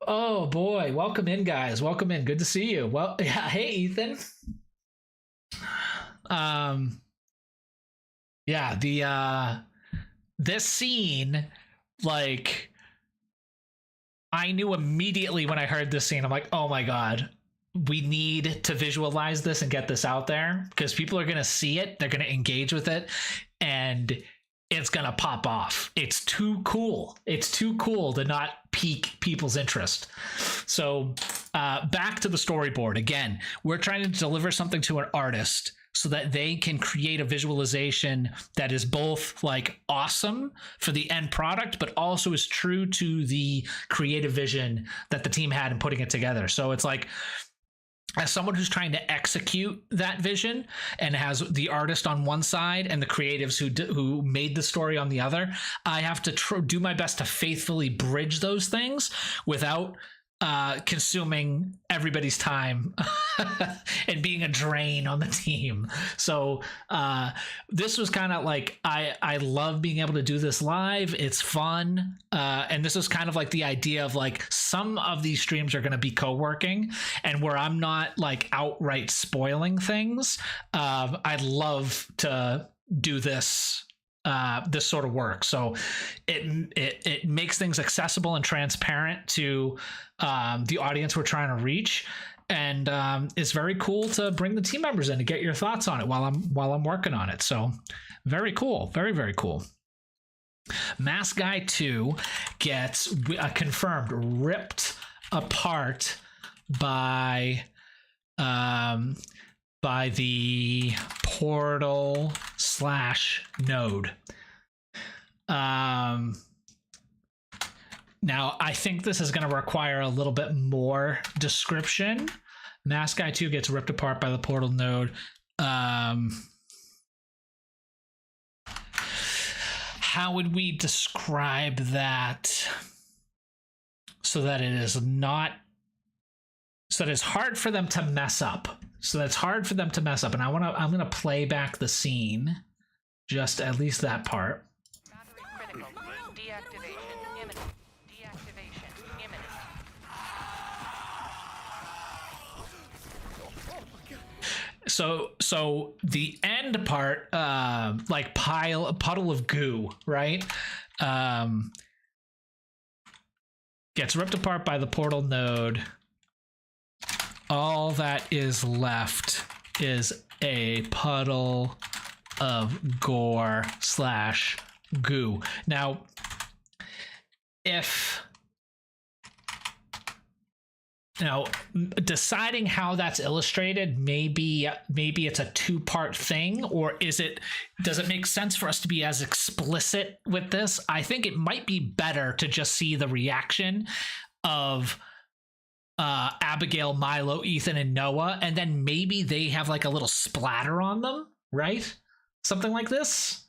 Speaker 1: Oh boy, welcome in, guys. Welcome in. Good to see you. Well, yeah, hey Ethan. Yeah, this scene, like, I knew immediately when I heard this scene, I'm like, oh my god, we need to visualize this and get this out there, because people are gonna see it, they're gonna engage with it, and it's gonna pop off. It's too cool. It's too cool to not pique people's interest. So back to the storyboard. Again, we're trying to deliver something to an artist so that they can create a visualization that is both like awesome for the end product, but also is true to the creative vision that the team had in putting it together. So it's like, as someone who's trying to execute that vision and has the artist on one side and the creatives who made the story on the other, I have to do my best to faithfully bridge those things without consuming everybody's time and being a drain on the team. So this was kind of like, I love being able to do this live. It's fun. And this is kind of like the idea of like some of these streams are going to be co-working, and where I'm not like outright spoiling things. I'd love to do this this sort of work. So it makes things accessible and transparent to the audience we're trying to reach, and it's very cool to bring the team members in to get your thoughts on it while I'm working on it. So very cool, very, very cool. Mask Guy 2 gets confirmed ripped apart by the portal / node. Now, I think this is going to require a little bit more description. Mask Guy 2 gets ripped apart by the portal node. How would we describe that so that it is not, so that it's hard for them to mess up? So that's hard for them to mess up. And I'm going to play back the scene, just at least that part.
Speaker 4: Battery critical. Deactivation imminent. Deactivation imminent.
Speaker 1: So the end part, like puddle of goo, right? Gets ripped apart by the portal node. All that is left is a puddle of gore / goo. Now, deciding how that's illustrated, maybe it's a 2-part thing, or does it make sense for us to be as explicit with this? I think it might be better to just see the reaction of Abigail, Milo, Ethan, and Noah, and then maybe they have like a little splatter on them, right? Something like this.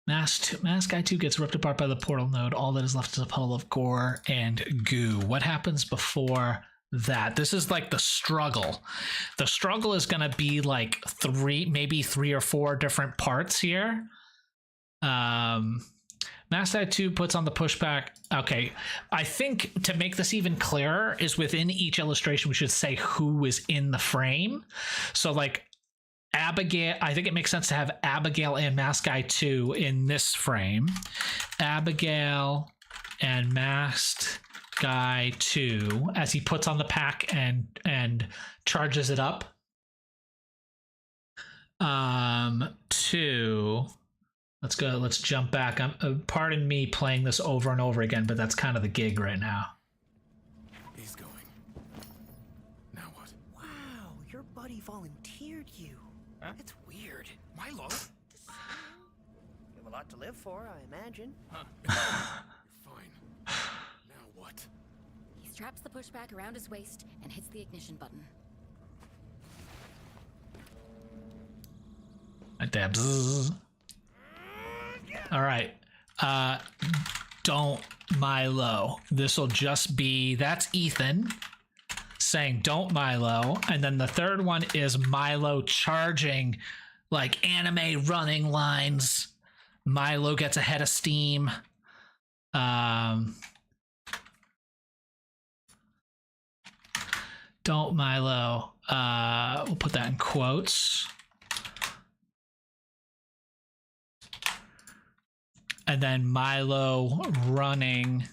Speaker 1: Mask Guy 2 gets ripped apart by the portal node. All that is left is a puddle of gore and goo. What happens before that? This is like the struggle. The struggle is going to be like maybe 3 or 4 different parts here. Mask Guy 2 puts on the pushback. Okay, I think to make this even clearer is within each illustration we should say who is in the frame. So like Abigail, I think it makes sense to have Abigail and Mask Guy 2 in this frame. Abigail and Masked Guy 2 as he puts on the pack and charges it up. 2. Let's go. Let's jump back. Pardon me playing this over and over again, but that's kind of the gig right now.
Speaker 2: He's going. Now what?
Speaker 5: Wow, your buddy volunteered you.
Speaker 2: Huh?
Speaker 5: It's weird.
Speaker 2: Milo?
Speaker 5: You have a lot to live for, I imagine.
Speaker 2: Huh. You're fine. Now what?
Speaker 3: He straps the pushback around his waist and hits the ignition button.
Speaker 1: Like that. Bzzz. All right. Don't Milo. This will just be, that's Ethan saying don't Milo, and then the third one is Milo charging like anime running lines. Milo gets ahead of steam. Don't Milo. We'll put that in quotes. And then Milo running.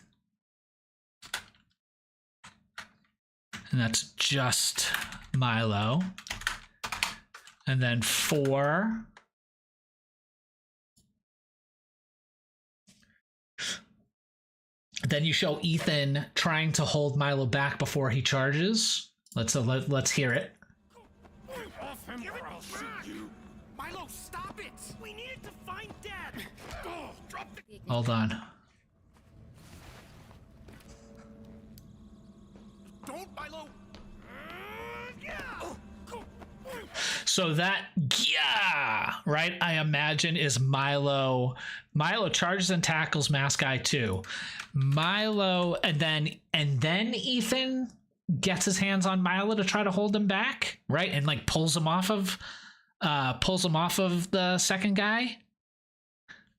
Speaker 1: And that's just Milo. And then 4. Then you show Ethan trying to hold Milo back before he charges. Let's hear it.
Speaker 2: Off him or I'll shoot you. Milo, stop it! We needed to find Dad! Go! Drop the...
Speaker 1: Hold on.
Speaker 2: Don't, Milo!
Speaker 1: So that, yeah, right, I imagine is Milo. Milo charges and tackles Mask Guy 2. Milo, and then Ethan gets his hands on Milo to try to hold him back, right? And like pulls him off of the second guy.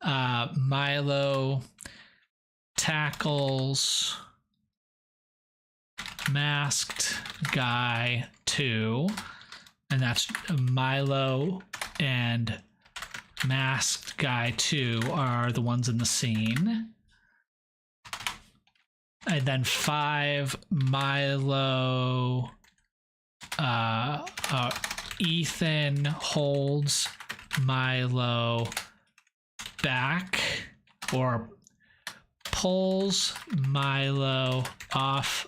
Speaker 1: Milo tackles Masked Guy 2, and that's Milo and Masked Guy 2 are the ones in the scene. And then 5, Milo, Ethan holds Milo back or pulls Milo off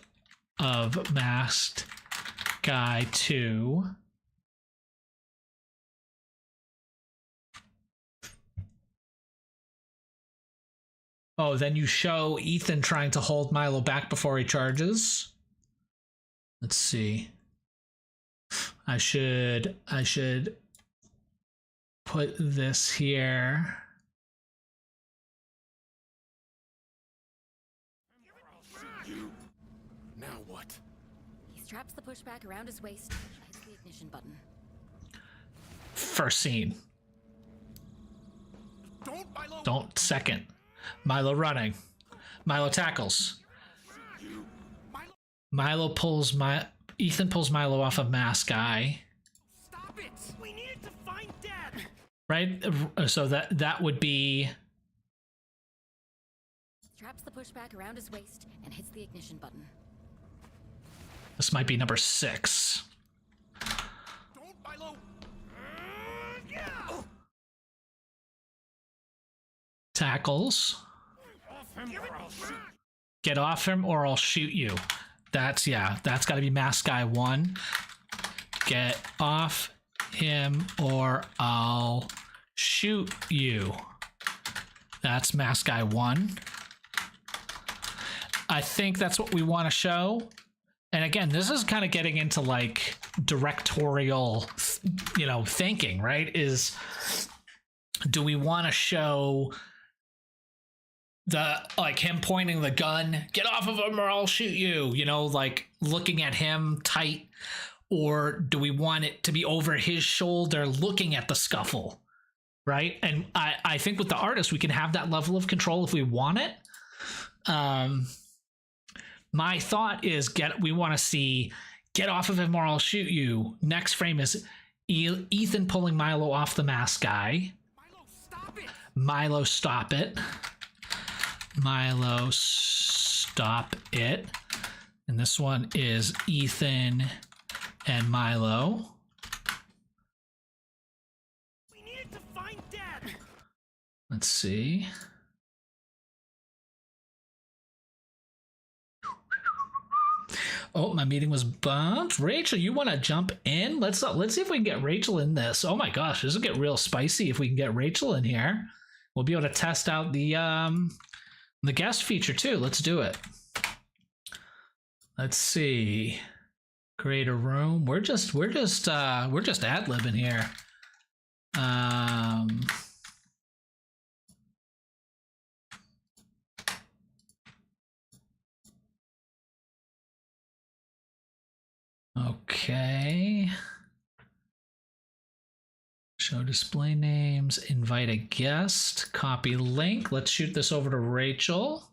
Speaker 1: of Masked Guy 2. Oh, then you show Ethan trying to hold Milo back before he charges. Let's see. I should put this here.
Speaker 2: Now what?
Speaker 3: He straps the pushback around his waist and hits the ignition button.
Speaker 1: First scene.
Speaker 2: Don't, Milo.
Speaker 1: Don't second. Milo running. Milo tackles. Milo pulls Ethan pulls Milo off of Mask Guy.
Speaker 2: Stop it! We needed to find Dad.
Speaker 1: Right? So that would be
Speaker 3: Straps the pushback around his waist and hits the ignition button.
Speaker 1: this might be number 6.
Speaker 2: Don't, Milo. Yeah.
Speaker 1: Tackles.
Speaker 2: Give it back.
Speaker 1: Get off him or I'll shoot you. That's got to be Mask Guy 1. Get off him or I'll shoot you. That's Mask Guy 1. I think that's what we want to show. And again, this is kind of getting into like directorial, thinking, right? Is do we want to show him pointing the gun, get off of him or I'll shoot you, like looking at him tight, or do we want it to be over his shoulder looking at the scuffle, right? And I think with the artist, we can have that level of control if we want it. My thought is we want to see get off of him or I'll shoot you. Next frame is Ethan pulling Milo off the Mask Guy.
Speaker 2: Milo, stop it.
Speaker 1: Milo, stop it. Milo, stop it. And this one is Ethan and Milo.
Speaker 2: We needed to find Dad.
Speaker 1: Let's see. Oh, my meeting was bumped. Rachel, you want to jump in? Let's see if we can get Rachel in this. Oh my gosh, this will get real spicy if we can get Rachel in here. We'll be able to test out the guest feature too. Let's do it. Let's see. Create a room. We're just ad-libbing here. Okay. Show display names, invite a guest, copy link. Let's shoot this over to Rachel.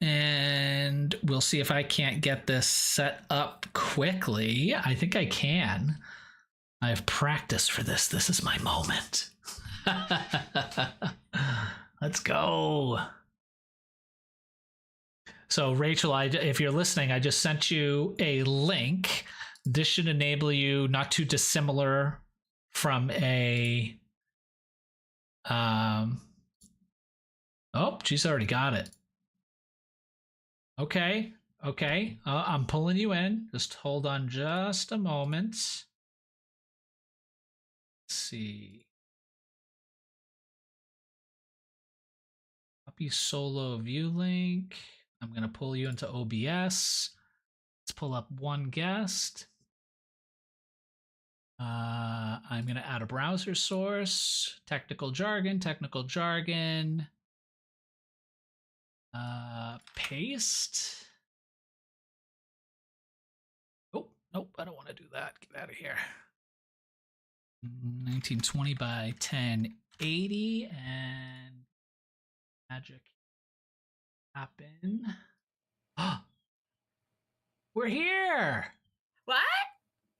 Speaker 1: And we'll see if I can't get this set up quickly. I think I can. I have practiced for this. This is my moment. Let's go. So Rachel, if you're listening, I just sent you a link. This should enable you not too dissimilar from a... Oh, she's already got it. Okay. I'm pulling you in. Just hold on just a moment. Let's see. Copy solo view link. I'm going to pull you into OBS. Let's pull up one guest. I'm going to add a browser source. Technical jargon. Paste. Oh, nope, I don't want to do that. Get out of here. 1920 by 1080 and magic happen. We're here.
Speaker 6: What?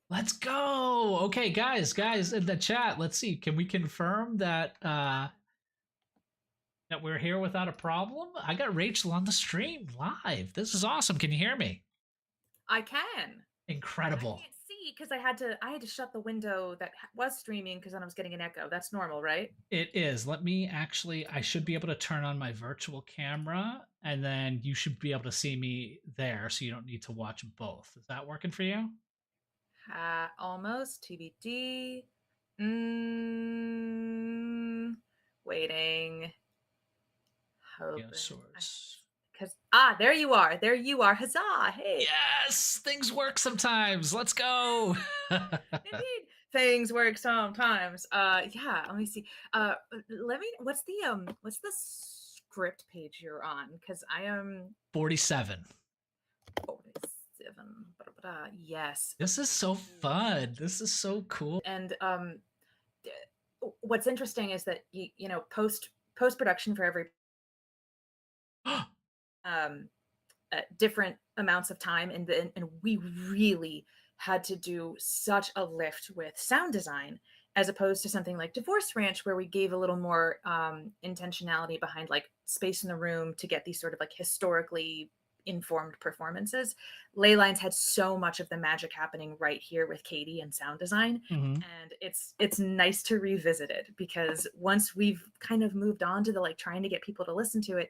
Speaker 1: Let's go. Okay, guys in the chat, let's see. Can we confirm that that we're here without a problem? I got Rachel on the stream live. This is awesome. Can you hear me?
Speaker 6: I can.
Speaker 1: Incredible.
Speaker 6: I can't see because I had to shut the window that was streaming because then I was getting an echo. That's normal, right?
Speaker 1: It is. Let me actually, I should be able to turn on my virtual camera and then you should be able to see me there so you don't need to watch both. Is that working for you?
Speaker 6: Almost. TBD. Waiting. Hoping.
Speaker 1: Source.
Speaker 6: Because there you are. There you are. Huzzah! Hey.
Speaker 1: Yes, things work sometimes. Let's go.
Speaker 6: Indeed, things work sometimes. Yeah. Let me see. What's the script page you're on? Because I am
Speaker 1: 47.
Speaker 6: 47. Yes.
Speaker 1: This is so fun. This is so cool.
Speaker 6: And what's interesting is that you know post production for every different amounts of time, and we really had to do such a lift with sound design as opposed to something like Divorce Ranch, where we gave a little more intentionality behind like space in the room to get these sort of like historically informed performances. Leylines had so much of the magic happening right here with Katie and sound design.
Speaker 1: Mm-hmm.
Speaker 6: And it's nice to revisit it because once we've kind of moved on to the like trying to get people to listen to it,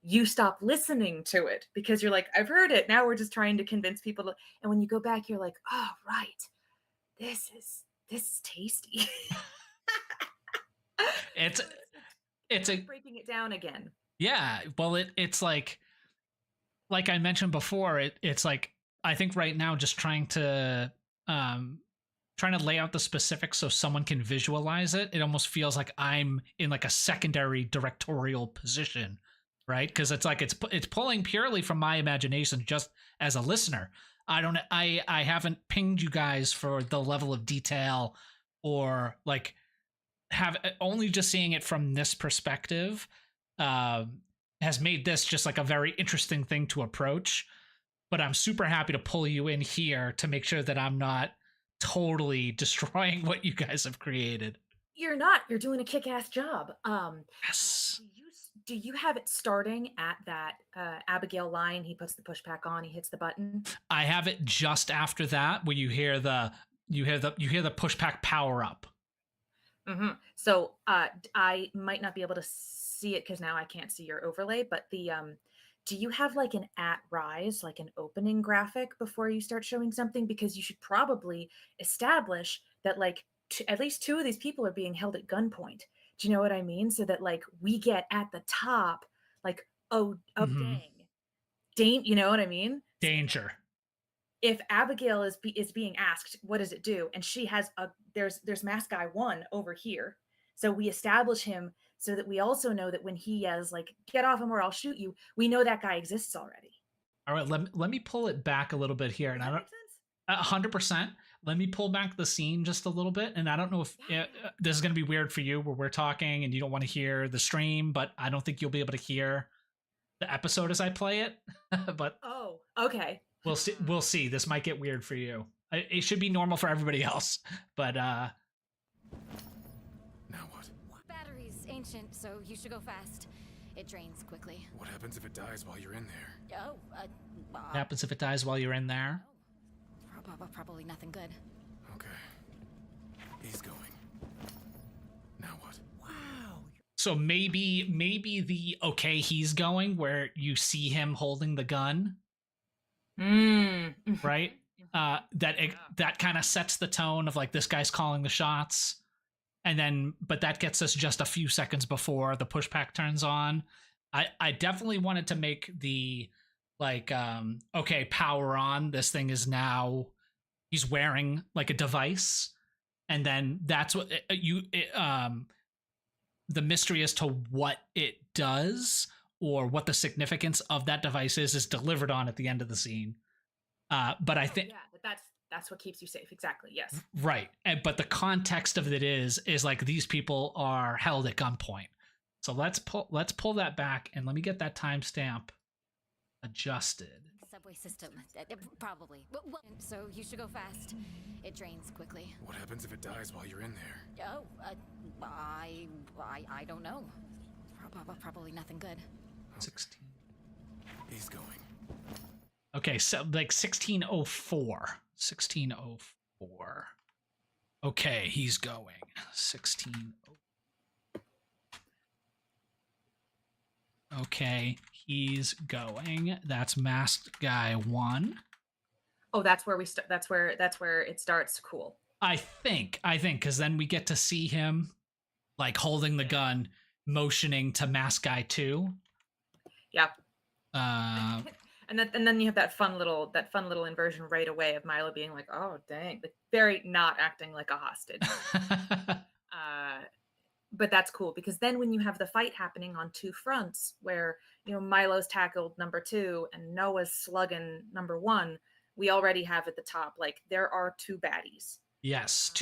Speaker 6: you stop listening to it because you're like, I've heard it. Now we're just trying to convince people to, and when you go back, you're like, oh, right. This is tasty.
Speaker 1: it's
Speaker 6: breaking it down again.
Speaker 1: Yeah. Well, it's like I mentioned before, it's like, I think right now just trying to lay out the specifics so someone can visualize it. It almost feels like I'm in like a secondary directorial position, right? Because it's like it's pulling purely from my imagination just as a listener. I haven't pinged you guys for the level of detail or like have only just seeing it from this perspective has made this just like a very interesting thing to approach. But I'm super happy to pull you in here to make sure that I'm not totally destroying what you guys have created.
Speaker 6: You're not. You're doing a kick-ass job.
Speaker 1: Yes.
Speaker 6: Do you have it starting at that Abigail line? He puts the push pack on. He hits the button.
Speaker 1: I have it just after that, where you hear the push pack power up.
Speaker 6: Mm-hmm. So I might not be able to see it because now I can't see your overlay. But the do you have like an at rise, like an opening graphic before you start showing something? Because you should probably establish that like at least two of these people are being held at gunpoint. Do you know what I mean? So that like we get at the top, like, oh dang, you know what I mean?
Speaker 1: Danger.
Speaker 6: If Abigail is being asked, what does it do? And she has there's mask guy 1 over here. So we establish him so that we also know that when he yells like, get off him or I'll shoot you, we know that guy exists already.
Speaker 1: All right, let me pull it back a little bit here.
Speaker 6: Does
Speaker 1: And
Speaker 6: that
Speaker 1: make sense? 100%. Let me pull back the scene just a little bit. And I don't know if this is going to be weird for you where we're talking and you don't want to hear the stream, but I don't think you'll be able to hear the episode as I play it. But
Speaker 6: oh, okay.
Speaker 1: We'll see. We'll see. This might get weird for you. It should be normal for everybody else. But
Speaker 2: now what?
Speaker 3: Battery's ancient, so you should go fast. It drains quickly.
Speaker 2: What happens if it dies while you're in there?
Speaker 3: Oh,
Speaker 1: what happens if it dies while you're in there?
Speaker 3: Probably nothing good.
Speaker 2: Okay. He's going. Now what? Wow.
Speaker 1: So maybe the okay he's going where you see him holding the gun. Right? That kind of sets the tone of like this guy's calling the shots. And then but that gets us just a few seconds before the pushback turns on. I definitely wanted to make the like okay, power on, this thing is now, he's wearing like a device, and then that's what the mystery as to what it does or what the significance of that device is delivered on at the end of the scene. But I think
Speaker 6: that's what keeps you safe. Exactly. Yes.
Speaker 1: right, but the context of it is like these people are held at gunpoint. So let's pull that back, and let me get that timestamp adjusted.
Speaker 3: Subway system, probably. So you should go fast. It drains quickly.
Speaker 2: What happens if it dies while you're in there?
Speaker 3: Oh, I don't know. Probably nothing good.
Speaker 1: 16.
Speaker 2: He's going.
Speaker 1: Okay, so like 1604. 1604. Okay, he's going. 1604. Okay, he's going. That's Masked Guy 1.
Speaker 6: Oh, that's where that's where it starts. Cool.
Speaker 1: I think, because then we get to see him like holding the gun, motioning to Masked Guy 2.
Speaker 6: Yeah.
Speaker 1: And
Speaker 6: then you have that fun little inversion right away of Milo being like, "Oh, dang," like very not acting like a hostage. But that's cool, because then when you have the fight happening on two fronts, where Milo's tackled number 2 and Noah's slugging number 1, we already have at the top like there are two baddies.
Speaker 1: Yes,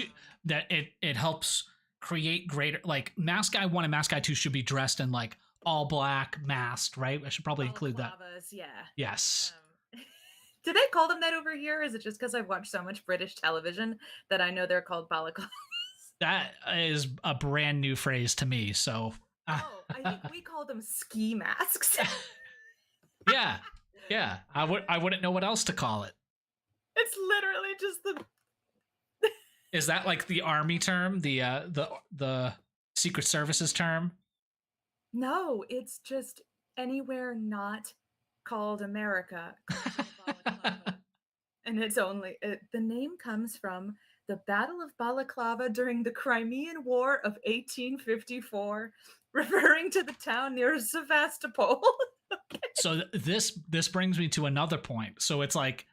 Speaker 1: that it helps create greater, like Masked Guy 1 and Masked Guy 2 should be dressed in like all black, masked, right? I should probably include that.
Speaker 6: Yeah.
Speaker 1: Yes.
Speaker 6: Do they call them that over here? Is it just because I've watched so much British television that I know they're called balaclavas?
Speaker 1: That is a brand new phrase to me. So.
Speaker 6: I think we call them ski masks.
Speaker 1: Yeah. I wouldn't know what else to call it.
Speaker 6: It's literally just the.
Speaker 1: Is that like the army term? The Secret Services term?
Speaker 6: No, it's just anywhere not called America. And it's only the name comes from the Battle of Balaclava during the Crimean War of 1854, referring to the town near Sevastopol. Okay.
Speaker 1: So this brings me to another point. So it's like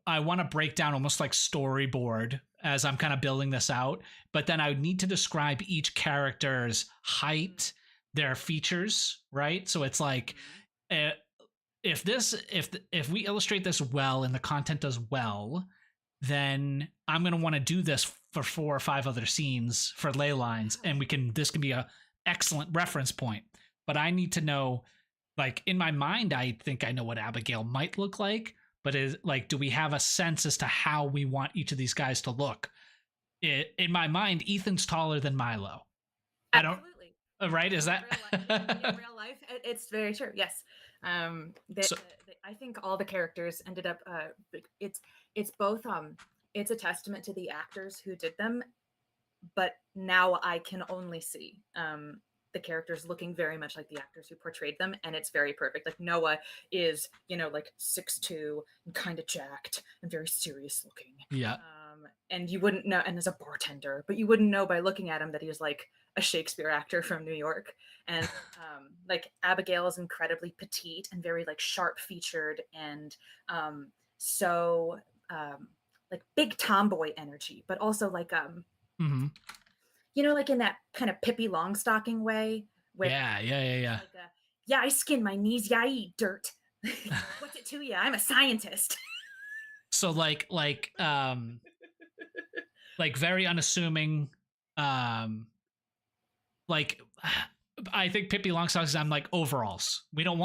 Speaker 1: I want to break down almost like storyboard as I'm kind of building this out, but then I would need to describe each character's height, their features, right? So it's like if we illustrate this well and the content does well, then I'm going to want to do this for 4 or 5 other scenes for ley lines, and this can be a excellent reference point. But I need to know, like in my mind, I think I know what Abigail might look like, but is like, do we have a sense as to how we want each of these guys to look? In my mind, Ethan's taller than Milo.
Speaker 6: Absolutely.
Speaker 1: I don't. Right? Is that
Speaker 6: in real life? It's very true. Yes. I think all the characters ended up. It's both. It's a testament to the actors who did them, but now I can only see the characters looking very much like the actors who portrayed them, and it's very perfect. Like Noah is, like 6'2" and kind of jacked and very serious looking.
Speaker 1: Yeah.
Speaker 6: And you wouldn't know, and as a bartender, but you wouldn't know by looking at him that he was like a Shakespeare actor from New York. And like Abigail is incredibly petite and very like sharp featured, and like big tomboy energy, but also like
Speaker 1: mm-hmm.
Speaker 6: Like in that kind of Pippi Longstocking way. Where
Speaker 1: Yeah.
Speaker 6: Like I skin my knees. Yeah, I eat dirt. What's it to you? I'm a scientist.
Speaker 1: So like very unassuming. Like I think Pippi Longstocking. I'm like overalls. We don't.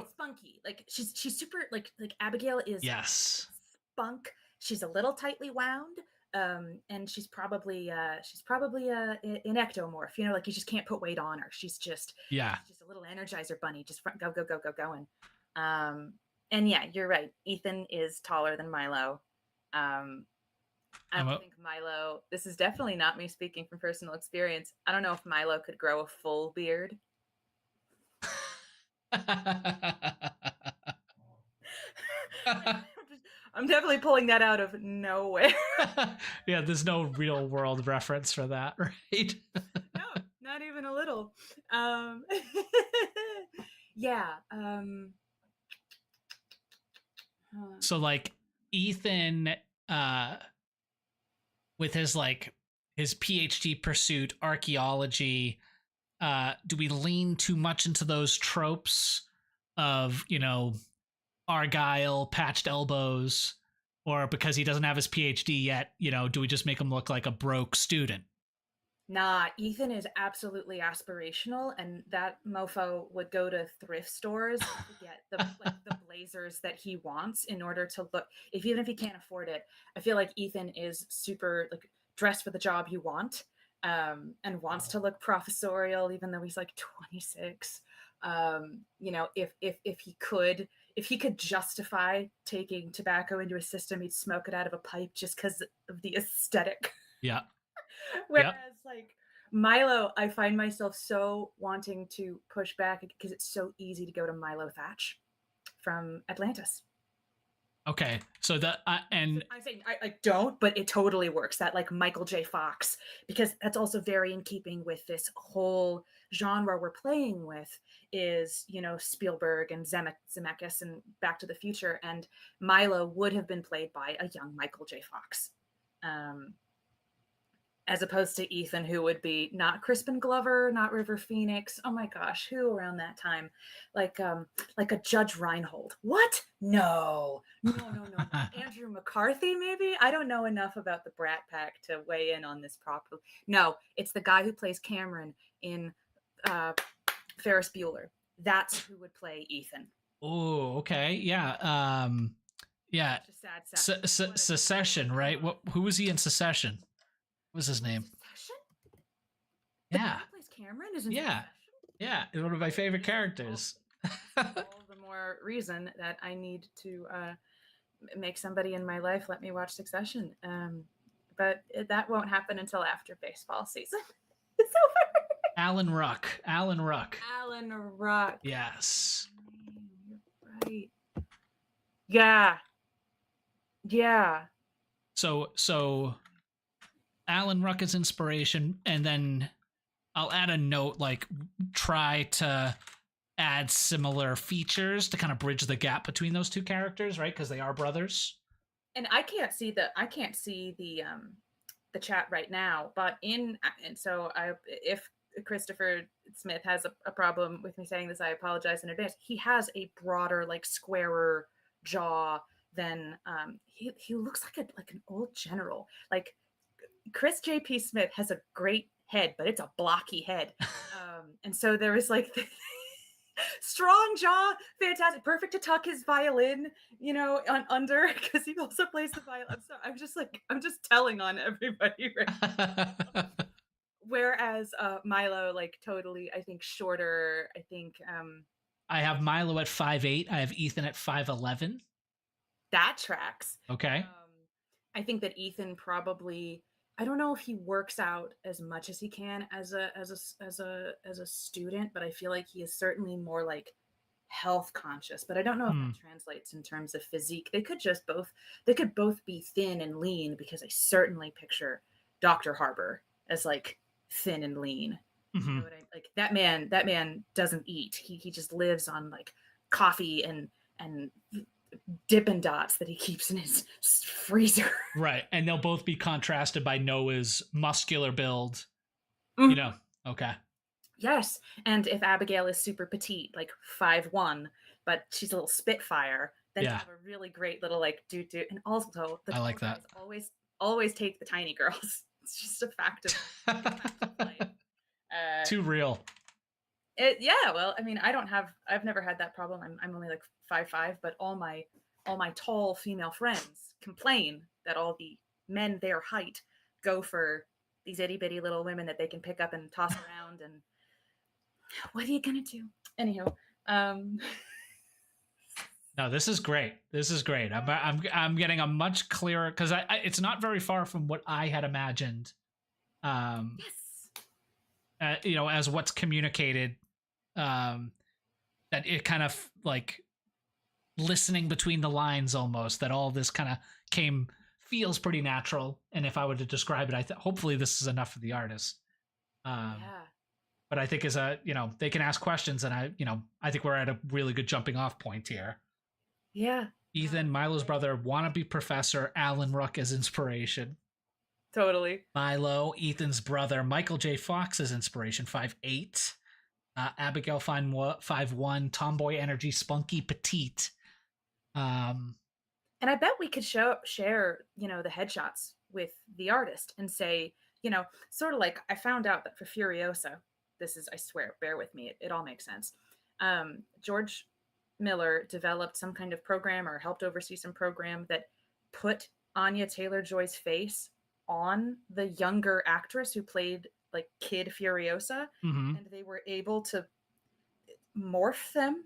Speaker 6: Spunky. Like she's super. Like Abigail is.
Speaker 1: Yes.
Speaker 6: Spunk. She's a little tightly wound. And she's probably an ectomorph, like you just can't put weight on her. She's just a little Energizer bunny, just go going. And yeah, you're right. Ethan is taller than Milo. I don't think Milo. This is definitely not me speaking from personal experience. I don't know if Milo could grow a full beard. I'm definitely pulling that out of nowhere.
Speaker 1: Yeah, there's no real world reference for that, right?
Speaker 6: No, not even a little. Yeah.
Speaker 1: So like Ethan, with his like his PhD pursuit, archaeology, do we lean too much into those tropes of, you know, Argyle, patched elbows, or because he doesn't have his PhD yet, you know, do we just make him look like a broke student?
Speaker 6: Nah, Ethan is absolutely aspirational, and that mofo would go to thrift stores to get the blazers that he wants in order to look. If even if he can't afford it, I feel like Ethan is super like dressed for the job you want, and wants to look professorial, even though he's like 26. You know, if he could justify taking tobacco into his system, he'd smoke it out of a pipe just because of the aesthetic.
Speaker 1: Yeah.
Speaker 6: Whereas like Milo, I find myself so wanting to push back because it's so easy to go to Milo Thatch from Atlantis.
Speaker 1: Okay. So and
Speaker 6: I'm saying I don't, but it totally works. That like Michael J. Fox, because that's also very in keeping with this whole genre we're playing with is, you know, Spielberg and Zemeckis and Back to the Future, and Milo would have been played by a young Michael J. Fox. As opposed to Ethan, who would be not Crispin Glover, not River Phoenix. Oh my gosh, who around that time? Like a Judge Reinhold. What? No. Andrew McCarthy, maybe? I don't know enough about the Brat Pack to weigh in on this properly. No, it's the guy who plays Cameron in Ferris Bueller. That's who would play Ethan.
Speaker 1: oh, okay. Yeah. Yeah. Secession, right? Who was he in Secession? What was his name?
Speaker 6: Secession?
Speaker 1: Yeah.
Speaker 6: The guy who plays Cameron is in
Speaker 1: Yeah.
Speaker 6: Secession?
Speaker 1: Yeah, it's one of my favorite characters.
Speaker 6: All the more reason that I need to make somebody in my life let me watch Succession. But that won't happen until after baseball season is over.
Speaker 1: Alan Ruck.
Speaker 6: Alan Ruck.
Speaker 1: Yes.
Speaker 6: You're right. Yeah. Yeah.
Speaker 1: So Alan Ruck is inspiration, and then I'll add a note like try to add similar features to kind of bridge the gap between those two characters, right? Because they are brothers.
Speaker 6: And I can't see the chat right now, but if Christopher Smith has a problem with me saying this, I apologize in advance. He has a broader, like squarer jaw than he looks like an old general. Like Chris J.P. Smith has a great head, but it's a blocky head. And so there is like strong jaw, fantastic, perfect to tuck his violin, you know, under, because he also plays the violin. So I'm just telling on everybody right now. Whereas Milo, like totally, I think shorter. I think
Speaker 1: I have Milo at 5'8". I have Ethan at 5'11".
Speaker 6: That tracks.
Speaker 1: Okay.
Speaker 6: I think that Ethan probably, I don't know if he works out as much as he can as a student, but I feel like he is certainly more like health conscious. But I don't know if that translates in terms of physique. They could both be thin and lean, because I certainly picture Dr. Harbour as like thin and lean.
Speaker 1: Mm-hmm.
Speaker 6: You know what like that man doesn't eat. He just lives on like coffee and Dippin' Dots that he keeps in his freezer.
Speaker 1: Right. And they'll both be contrasted by Noah's muscular build.
Speaker 6: Mm.
Speaker 1: You know, okay.
Speaker 6: Yes. And if Abigail is super petite, like 5'1", but she's a little spitfire, then you have a really great little like do. And also the
Speaker 1: I like that.
Speaker 6: Always take the tiny girls. It's just a fact of life.
Speaker 1: Too real.
Speaker 6: Well, I mean, I've never had that problem. I'm only like 5'5", but all my tall female friends complain that all the men their height go for these itty bitty little women that they can pick up and toss around. And what are you gonna do? Anyhow,
Speaker 1: no, this is great. I'm getting a much clearer, because it's not very far from what I had imagined.
Speaker 6: Yes.
Speaker 1: You know, as what's communicated, that it kind of like listening between the lines almost, that all this kind of feels pretty natural. And if I were to describe it, hopefully this is enough for the artist.
Speaker 6: Yeah.
Speaker 1: but I think as a, they can ask questions, and I think we're at a really good jumping off point here.
Speaker 6: Yeah.
Speaker 1: Ethan, Milo's brother, wannabe professor, Alan Ruck as inspiration.
Speaker 6: Totally.
Speaker 1: Milo, Ethan's brother, Michael J. Fox as inspiration, 5'8". Abigail 5'1", tomboy energy, spunky petite.
Speaker 6: And I bet we could share, the headshots with the artist and say, sort of like I found out that for Furiosa, this is, I swear, bear with me, it all makes sense. George Miller developed some kind of program or helped oversee some program that put Anya Taylor-Joy's face on the younger actress who played like Kid Furiosa,
Speaker 1: Mhm.
Speaker 6: and they were able to morph them,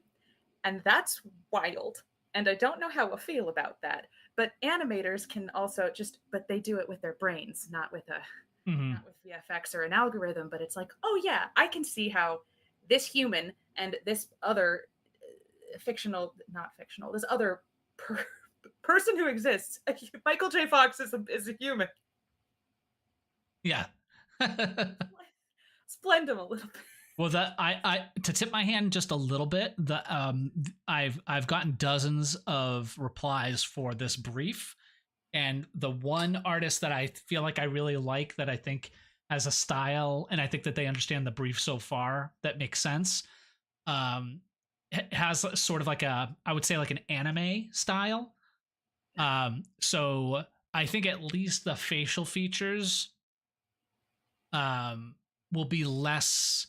Speaker 6: and that's wild. And I don't know how I feel about that. But animators can also but they do it with their brains, not with not with VFX or an algorithm. But it's like, oh yeah, I can see how this human and this other not fictional, this other person who exists, Michael J. Fox is a human.
Speaker 1: Yeah.
Speaker 6: Splend him a little bit.
Speaker 1: Well, that I to tip my hand just a little bit, I've gotten dozens of replies for this brief, and the one artist that I feel like I really like, that I think has a style, and I think that they understand the brief so far that makes sense, has sort of like I would say like an anime style. So I think at least the facial features will be less,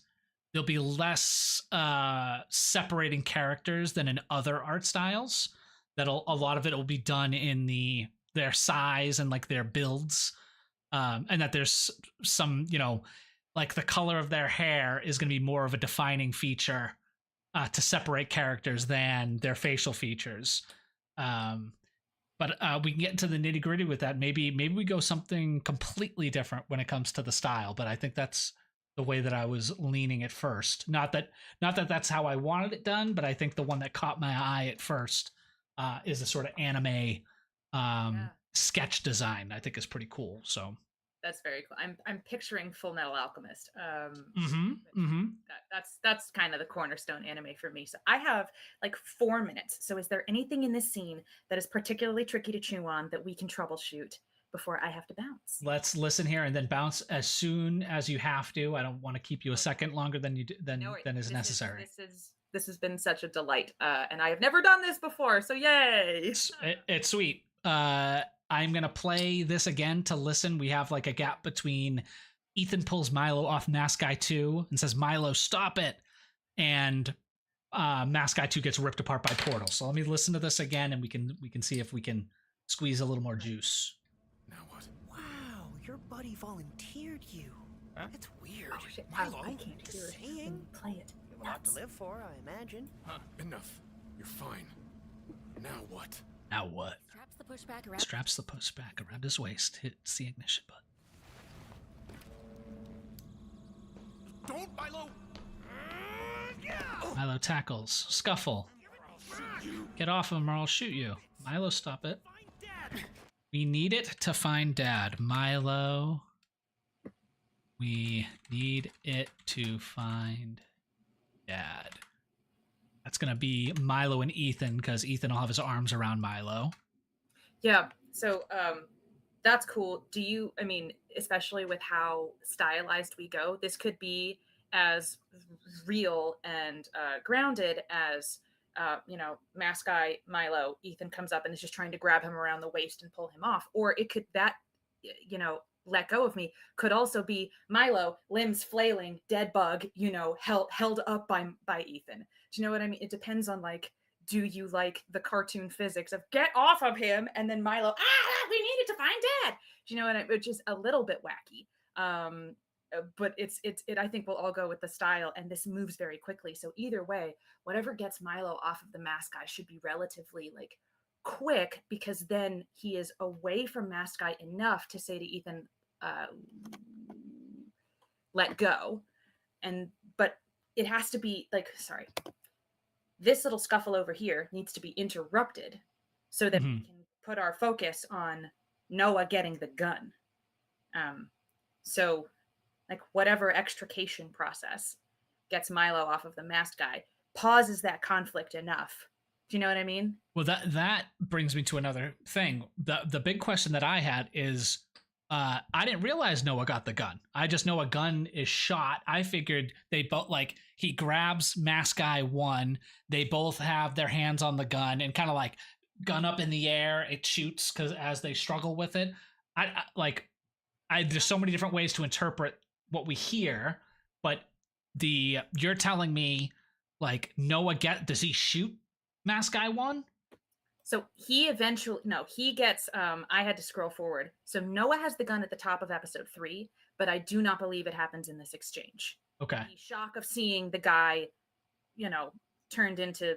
Speaker 1: there'll be less separating characters than in other art styles. A lot of it will be done in their size and like their builds, and that there's some, like the color of their hair is going to be more of a defining feature to separate characters than their facial features. But we can get into the nitty gritty with that. Maybe we go something completely different when it comes to the style. But I think that's the way that I was leaning at first. Not that that's how I wanted it done, but I think the one that caught my eye at first is a sort of anime sketch design. I think is pretty cool. So
Speaker 6: that's very cool. I'm picturing Full Metal Alchemist. That's kind of the cornerstone anime for me. So I have like 4 minutes. So is there anything in this scene that is particularly tricky to chew on that we can troubleshoot before I have to bounce?
Speaker 1: Let's listen here and then bounce as soon as you have to. I don't want to keep you a second longer than is necessary.
Speaker 6: This has been such a delight, and I have never done this before. So yay!
Speaker 1: It's sweet. I'm going to play this again to listen. We have like a gap between Ethan pulls Milo off Mask Guy 2 and says, Milo, stop it. And Mask Guy 2 gets ripped apart by Portal. So let me listen to this again, and we can see if we can squeeze a little more juice.
Speaker 2: Now what?
Speaker 5: Wow, your buddy volunteered you.
Speaker 2: Huh?
Speaker 5: That's weird.
Speaker 6: Oh shit!
Speaker 5: Milo,
Speaker 6: I can't
Speaker 5: just
Speaker 6: hear it.
Speaker 5: saying.
Speaker 6: When you play it.
Speaker 5: You have a lot to live for, I imagine.
Speaker 2: Huh, enough. You're fine. Now what?
Speaker 1: Now what?
Speaker 3: Straps the push back
Speaker 1: Around his waist. Hits the ignition button.
Speaker 2: Don't, Milo!
Speaker 1: Milo tackles. Scuffle. Get off him or I'll shoot you. Milo, stop it. We need it to find Dad. Milo. We need it to find Dad. That's going to be Milo and Ethan, because Ethan will have his arms around Milo.
Speaker 6: Yeah. So that's cool. Especially with how stylized we go, this could be as real and grounded as, Mask Guy Milo, Ethan comes up and is just trying to grab him around the waist and pull him off. Or it could, let go of me, could also be Milo, limbs flailing, dead bug, held up by Ethan. Do you know what I mean? It depends on do you like the cartoon physics of get off of him, and then Milo, we needed to find Dad. Do you know what I mean? Which is a little bit wacky. But it I think we'll all go with the style, and this moves very quickly. So either way, whatever gets Milo off of the Mask Guy should be relatively quick, because then he is away from Mask Guy enough to say to Ethan, let go. But it has to be this little scuffle over here needs to be interrupted so that we can put our focus on Noah getting the gun. So whatever extrication process gets Milo off of the masked guy, pauses that conflict enough. Do you know what I mean?
Speaker 1: Well, that brings me to another thing. The big question that I had is, I didn't realize Noah got the gun. I just know a gun is shot. I figured they both, like, he grabs Mask Guy 1. They both have their hands on the gun and kind of like gun up in the air. It shoots because as they struggle with it. There's so many different ways to interpret what we hear, but you're telling me like Noah does he shoot Mask Guy 1?
Speaker 6: So he gets, I had to scroll forward. So Noah has the gun at the top of episode 3, but I do not believe it happens in this exchange.
Speaker 1: Okay.
Speaker 6: The shock of seeing the guy, turned into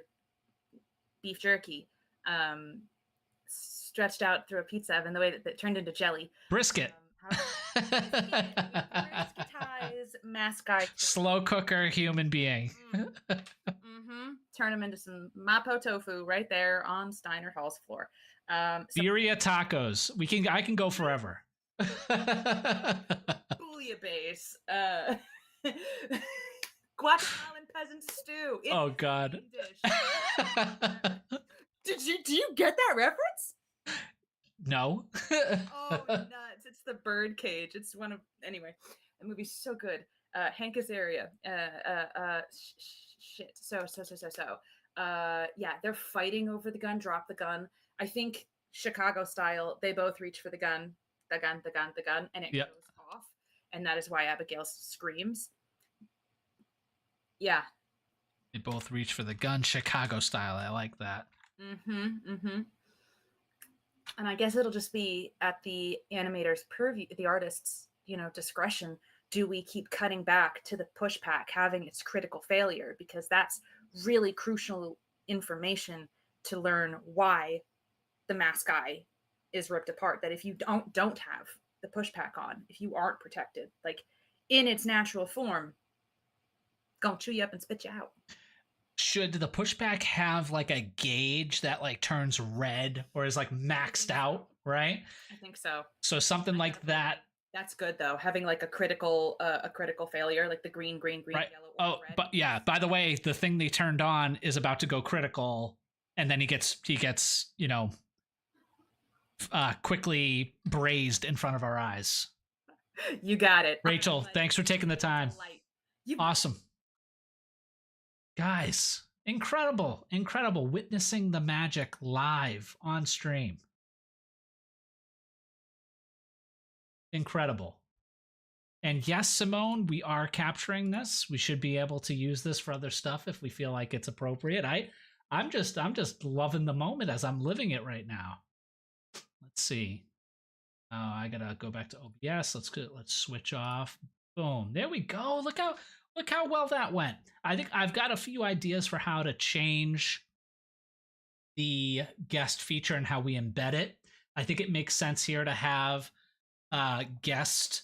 Speaker 6: beef jerky, stretched out through a pizza oven, the way that turned into jelly.
Speaker 1: Brisket.
Speaker 6: Brisketize Mask Guy.
Speaker 1: Slow cooker human being.
Speaker 6: Turn him into some Mapo tofu right there on Steiner Hall's floor.
Speaker 1: Birria tacos. I can go forever.
Speaker 6: Bouillabaisse. Guatemalan peasant stew.
Speaker 1: Oh God.
Speaker 6: Do you get that reference?
Speaker 1: No.
Speaker 6: Oh, nuts. It's the bird cage. It's anyway, the movie's so good. Hank Azaria. Shit. So. Yeah, they're fighting over the gun, drop the gun. I think Chicago style, they both reach for the gun, and it goes off. And that is why Abigail screams. Yeah.
Speaker 1: They both reach for the gun, Chicago style. I like that.
Speaker 6: And I guess it'll just be at the animator's purview, the artist's, discretion. Do we keep cutting back to the push pack having its critical failure? Because that's really crucial information to learn why the Mask Guy is ripped apart. That if you don't have the push pack on, if you aren't protected, like in its natural form, gonna chew you up and spit you out.
Speaker 1: Should the pushback have like a gauge that like turns red or is like maxed out, right?
Speaker 6: I think so.
Speaker 1: So something like that.
Speaker 6: That's good though. Having like a critical failure, like the green,
Speaker 1: right.
Speaker 6: yellow, or red.
Speaker 1: But yeah, by the way, the thing they turned on is about to go critical, and then he gets quickly brazed in front of our eyes.
Speaker 6: You got it.
Speaker 1: Rachel, thanks for taking the time. Awesome. Guys, incredible witnessing the magic live on stream. Incredible. And yes, Simone, we are capturing this. We should be able to use this for other stuff if we feel like it's appropriate. I'm just loving the moment as I'm living it right now. Let's see. Oh, I gotta go back to OBS. Let's switch off. Boom. There we go. Look how well that went. I think I've got a few ideas for how to change the guest feature and how we embed it. I think it makes sense here to have guest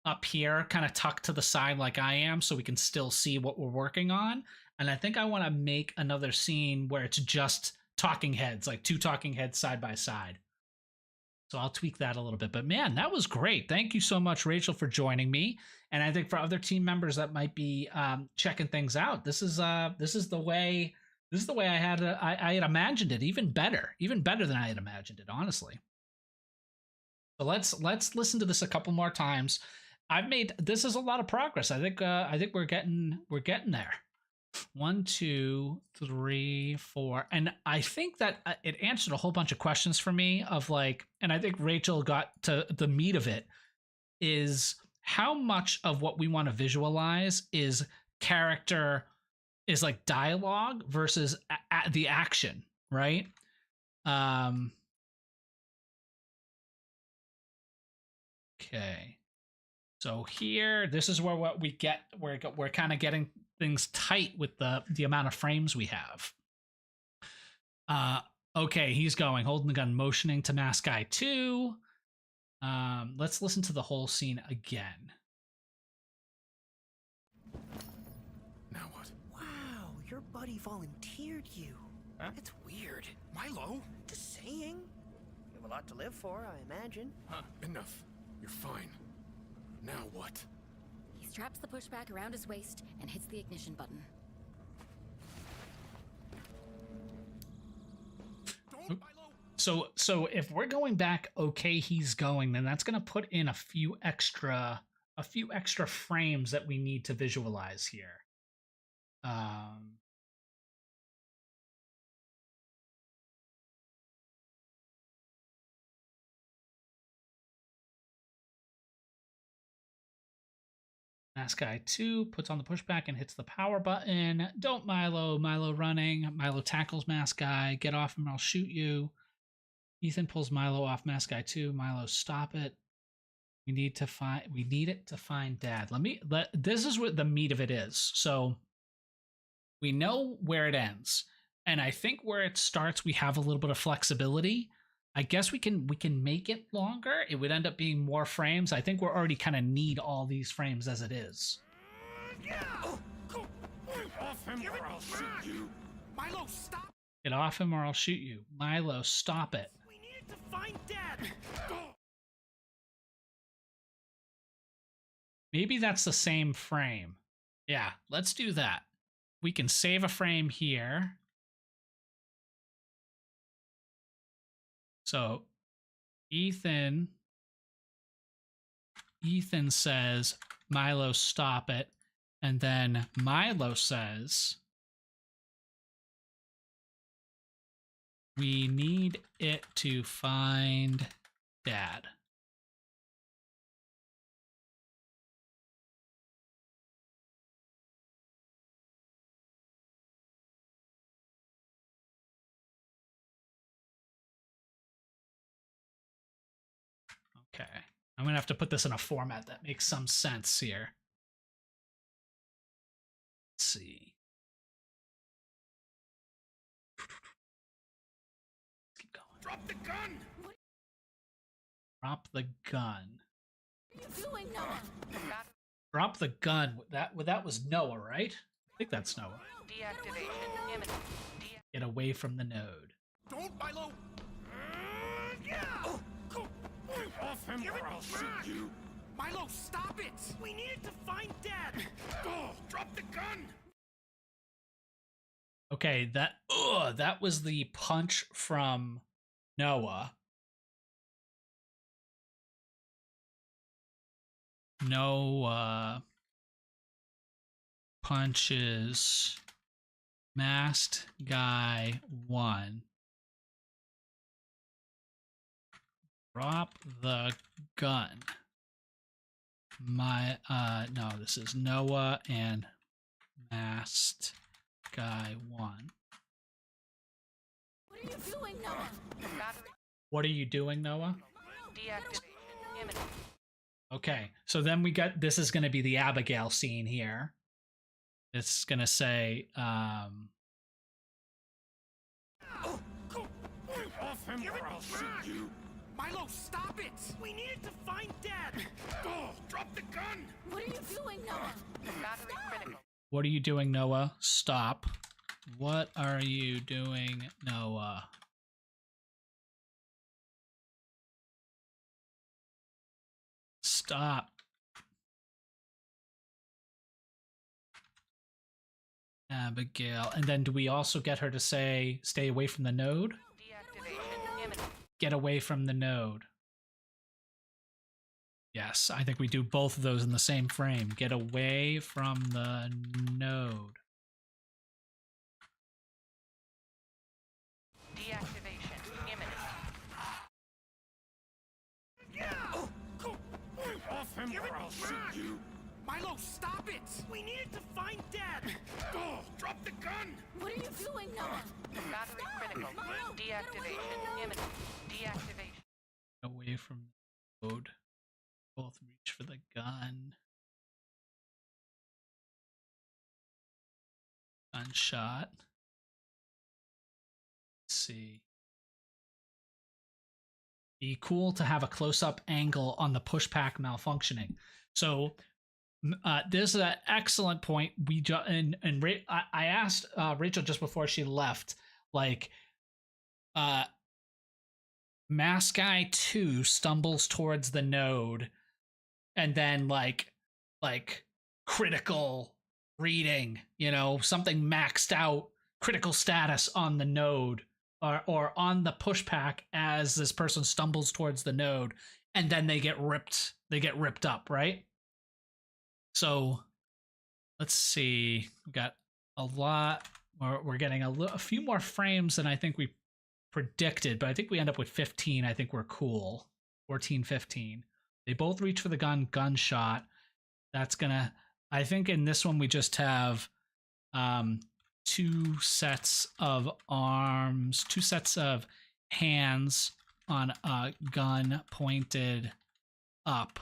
Speaker 1: up here kind of tucked to the side like I am so we can still see what we're working on. And I think I want to make another scene where it's just talking heads, like 2 talking heads side by side. So I'll tweak that a little bit. But man, that was great. Thank you so much, Rachel, for joining me. And I think for other team members that might be checking things out, this is the way I had imagined it. Even better than I had imagined it, honestly. So let's listen to this a couple more times. This is a lot of progress. I think we're getting there. 1, 2, 3, 4, and I think that it answered a whole bunch of questions for me of like, and I think Rachel got to the meat of it, is how much of what we want to visualize is character, is like dialogue versus the action, right? Okay. So here, this is where what we get, we're kind of getting things tight with the amount of frames we have. Okay, he's going, holding the gun, motioning to Mask Guy 2. Let's listen to the whole scene again.
Speaker 2: Now what?
Speaker 5: Wow, your buddy volunteered you.
Speaker 2: Huh?
Speaker 5: That's weird.
Speaker 2: Milo?
Speaker 5: Just saying. You have a lot to live for, I imagine.
Speaker 2: Huh, enough. You're fine. Now what?
Speaker 3: He's straps the pushback around his waist and hits the ignition button.
Speaker 2: Don't, Milo.
Speaker 1: So if we're going back, okay, he's going, then that's gonna put in a few extra frames that we need to visualize here. Mask Guy 2 puts on the pushback and hits the power button. Don't Milo. Milo running. Milo tackles Mask Guy. Get off him or I'll shoot you. Ethan pulls Milo off Mask Guy 2. Milo, stop it. We need it to find Dad. This is what the meat of it is. So we know where it ends. And I think where it starts, we have a little bit of flexibility. I guess we can make it longer. It would end up being more frames. I think we're already kind of need all these frames as it is.
Speaker 2: Yeah. Go off him or I'll shoot you. Milo, stop.
Speaker 1: Get off him or I'll shoot you. Milo, stop it.
Speaker 2: We needed to find Dad.
Speaker 1: Maybe that's the same frame. Yeah, let's do that. We can save a frame here. So Ethan says, Milo, stop it. And then Milo says, we need it to find Dad. Okay, I'm gonna have to put this in a format that makes some sense here. Let's see. Keep going.
Speaker 2: Drop the gun.
Speaker 1: Drop the gun.
Speaker 3: What are you doing, Noah?
Speaker 1: Drop the gun. That was Noah, right? I think that's Noah.
Speaker 4: Deactivation imminent.
Speaker 1: Get away from the node.
Speaker 2: Don't, Milo. Yeah. Go off him or I'll shoot you. Milo, stop it. We needed to find Dad. Drop the gun.
Speaker 1: Okay, that was the punch from Noah. Noah punches Masked Guy 1. Drop the gun. No, this is Noah and Masked Guy 1.
Speaker 3: What are you doing, Noah?
Speaker 1: What are you doing, Noah?
Speaker 4: Deactivation imminent.
Speaker 1: Okay, so then this is going to be the Abigail scene here. It's going to say,
Speaker 2: Go off him or I'll shoot you. Milo, stop it. We needed to find Dad. Drop the gun.
Speaker 3: What are you doing, Noah?
Speaker 4: Battery critical.
Speaker 1: what are you doing, Noah? Stop. What are you doing, Noah? Stop. Abigail. And then do we also get her to say, stay away from the node?
Speaker 4: Deactivation imminent.
Speaker 1: Get away from the node. Yes, I think we do both of those in the same frame. Get away from the node.
Speaker 4: Deactivation imminent.
Speaker 2: Yeah. Go off him or I'll shoot you. Milo, stop it. We needed to find Dad. Drop the gun.
Speaker 3: What are you doing, Noah?
Speaker 4: Battery critical. Deactivation imminent. Deactivation.
Speaker 1: Away from the node. Both reach for the gun. Gunshot. Let's see. Be cool to have a close-up angle on the pushback malfunctioning. So this is an excellent point. I asked Rachel just before she left, like, Mask Guy 2 stumbles towards the node, and then like critical reading, you know, something maxed out critical status on the node or on the push pack as this person stumbles towards the node, and then they get ripped up, right? So let's see, we got a lot, we're getting a few more frames than I think we predicted, but I think we end up with 15. I think we're cool. 14, 15. They both reach for the gunshot. That's gonna, I think in this one we just have 2 sets of arms, 2 sets of hands on a gun pointed up.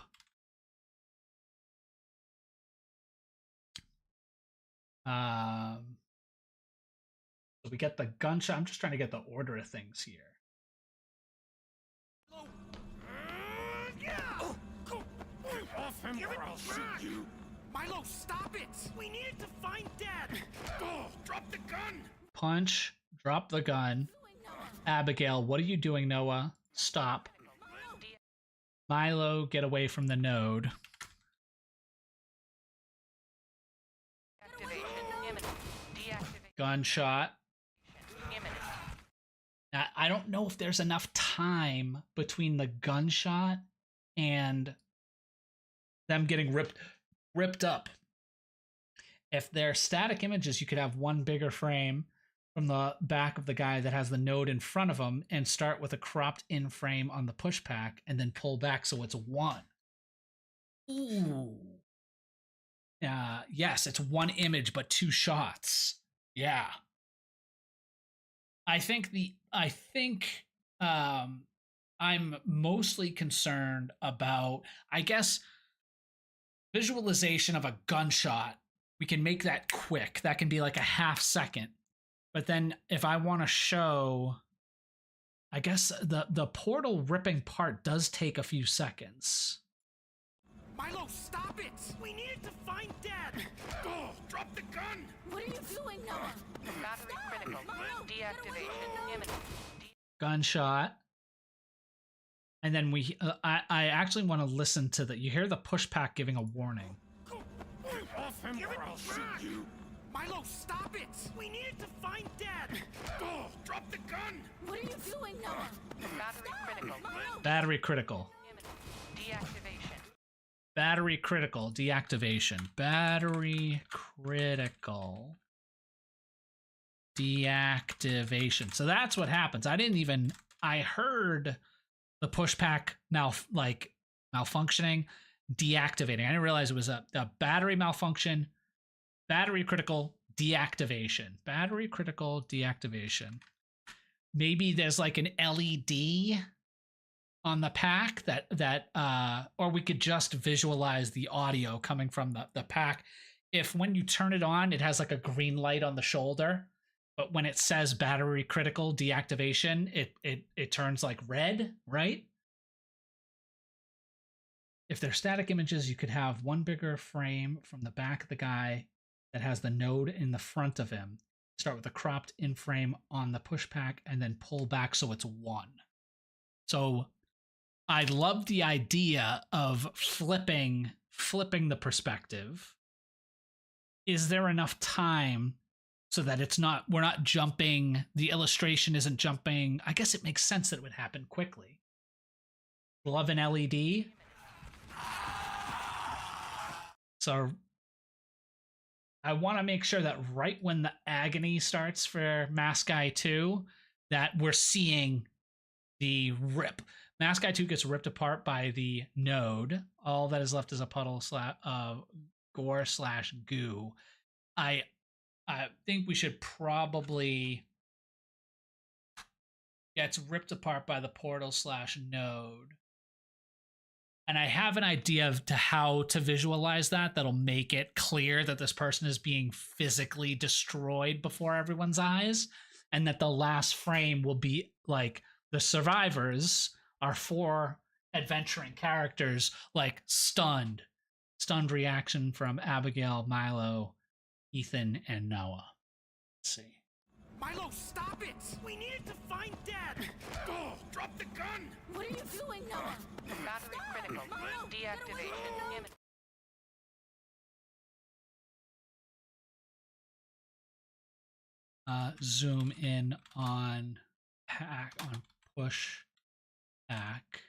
Speaker 1: So we get the gunshot. I'm just trying to get the order of things here.
Speaker 2: Off him or I'll shoot you. Milo, stop it! We needed to find Dad. Drop the gun.
Speaker 1: Punch. Drop the gun. Abigail, what are you doing, Noah? Stop. Milo, get away from the node.
Speaker 4: Activation imminent. Deactivation
Speaker 1: Gunshot.
Speaker 4: imminent.
Speaker 1: Now, I don't know if there's enough time between the gunshot and them getting ripped up. If they're static images, you could have one bigger frame from the back of the guy that has the node in front of him and start with a cropped in frame on the push pack and then pull back so it's 1. Ooh. Yes, it's 1 image but 2 shots. Yeah. I think I'm mostly concerned about, I guess, visualization of a gunshot. We can make that quick. That can be like a half second. But then if I want to show, I guess the portal ripping part does take a few seconds.
Speaker 2: Milo, stop it! We needed to find Dad. Drop the gun.
Speaker 3: What are you doing, Noah?
Speaker 4: Battery critical. Deactivation imminent.
Speaker 1: Gunshot. And then I actually want to listen to you hear the push pack giving a warning.
Speaker 2: Off him or I'll shoot you. Milo, stop it! We needed to find Dad. Drop the gun.
Speaker 3: What are you doing, Noah?
Speaker 4: Battery critical.
Speaker 1: Battery critical.
Speaker 4: Imminent. Deactivation.
Speaker 1: Battery critical. Deactivation. Battery critical. Deactivation. So that's what happens. I heard the push pack now like malfunctioning, deactivating. I didn't realize it was a battery malfunction, battery critical deactivation, battery critical deactivation. Maybe there's like an LED on the pack that or we could just visualize the audio coming from the pack. If when you turn it on, it has like a green light on the shoulder, but when it says battery critical deactivation, it turns like red, right? If they're static images, you could have one bigger frame from the back of the guy that has the node in the front of him. Start with a cropped in frame on the push pack and then pull back so it's 1. So I love the idea of flipping the perspective. Is there enough time so that we're not jumping, the illustration isn't jumping? I guess it makes sense that it would happen quickly. Love an LED. So I want to make sure that right when the agony starts for Mask Guy 2, that we're seeing the rip. Mask Guy 2 gets ripped apart by the node. All that is left is a puddle gore/goo. I think we should probably, it's ripped apart by the portal/node. And I have an idea of how to visualize that'll make it clear that this person is being physically destroyed before everyone's eyes, and that the last frame will be like the survivors, our 4 adventuring characters, like stunned reaction from Abigail, Milo, Ethan, and Noah. Let's see.
Speaker 2: Milo, stop it! We needed to find Dad. Drop the gun.
Speaker 3: What are you doing, Noah?
Speaker 4: Battery critical. Deactivation imminent.
Speaker 1: Zoom in on push pack.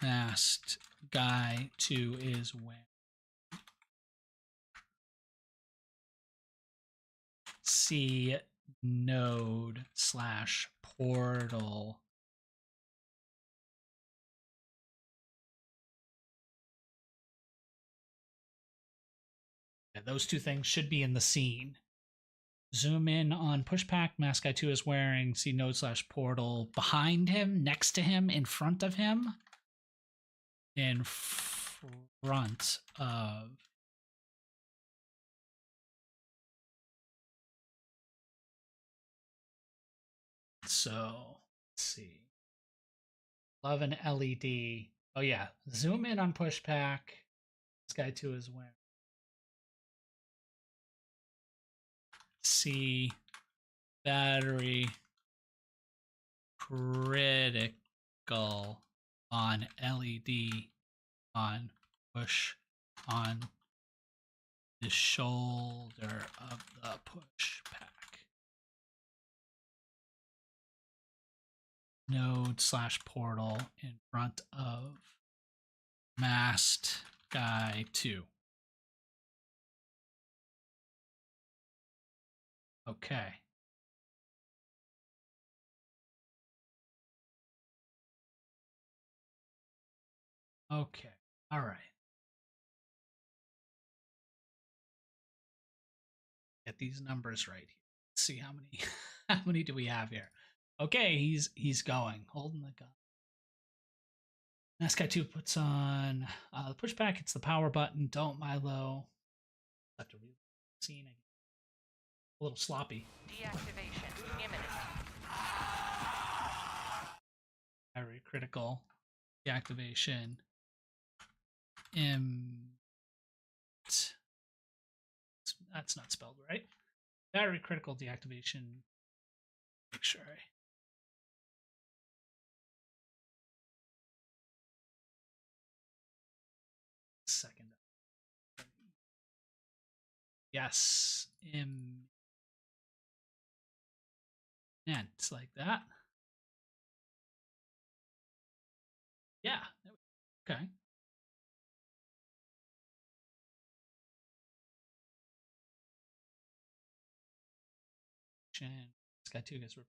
Speaker 1: Masked guy 2 is when. See node / portal. Yeah, those two things should be in the scene. Zoom in on pushpack. Mask guy 2 is wearing. See node / portal behind him, next to him, in front of him. In front of. So let's see. Love an LED. Oh yeah. Zoom in on pushpack. This guy 2 is wearing. See battery critical on LED on push on the shoulder of the push pack. Node / portal in front of masked guy 2. Okay. Okay. All right. Get these numbers right here. Let's see how many how many do we have here. Okay, he's going, holding the gun. Mask guy 2 puts on the pushback, hits the power button. Don't Milo. Have to read the scene again. A little sloppy.
Speaker 4: Deactivation imminent.
Speaker 1: Very critical. Deactivation. That's not spelled right. Battery critical deactivation. Make sure I. Second. Yes. It's like that. Yeah. Okay. This guy 2 gets ripped.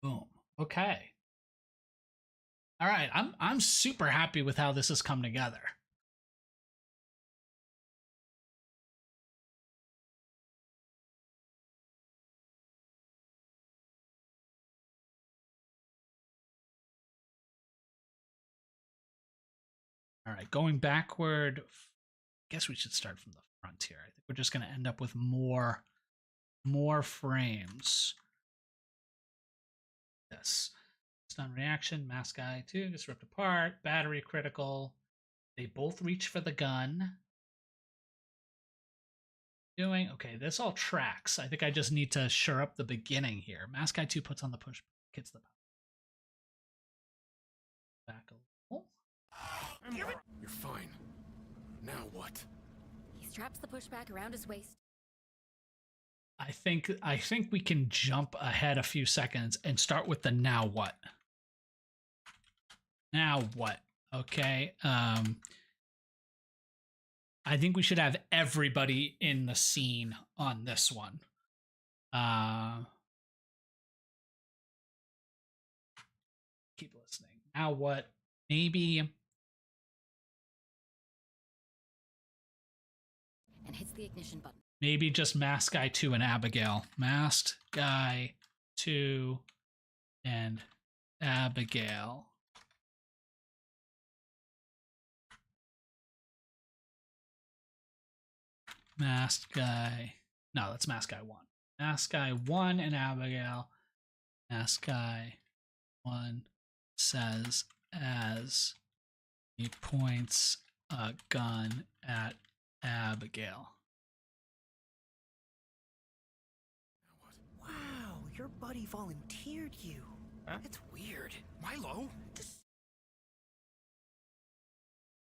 Speaker 1: Boom. Okay. All right. I'm super happy with how this has come together. All right, going backward. I guess we should start from the front here. I think we're just going to end up with more frames. Yes. Stun reaction. Mask guy 2 gets ripped apart. Battery critical. They both reach for the gun. Okay, this all tracks. I think I just need to shore up the beginning here. Mask guy 2 puts on the push, hits the back a little.
Speaker 2: You're fine. Now what?
Speaker 3: He straps the pushback around his waist.
Speaker 1: I think we can jump ahead a few seconds and start with the now what. Now what? Okay. I think we should have everybody in the scene on this one. Keep listening. Now what? Maybe.
Speaker 3: And hits the ignition button.
Speaker 1: Maybe just Mask Guy 2 and Abigail. Masked Guy 2 and Abigail. Masked Guy. No, that's Masked Guy 1. Masked Guy 1 and Abigail. Masked Guy 1 says as he points a gun at Abigail.
Speaker 5: Wow, your buddy volunteered you.
Speaker 2: It's weird. Milo?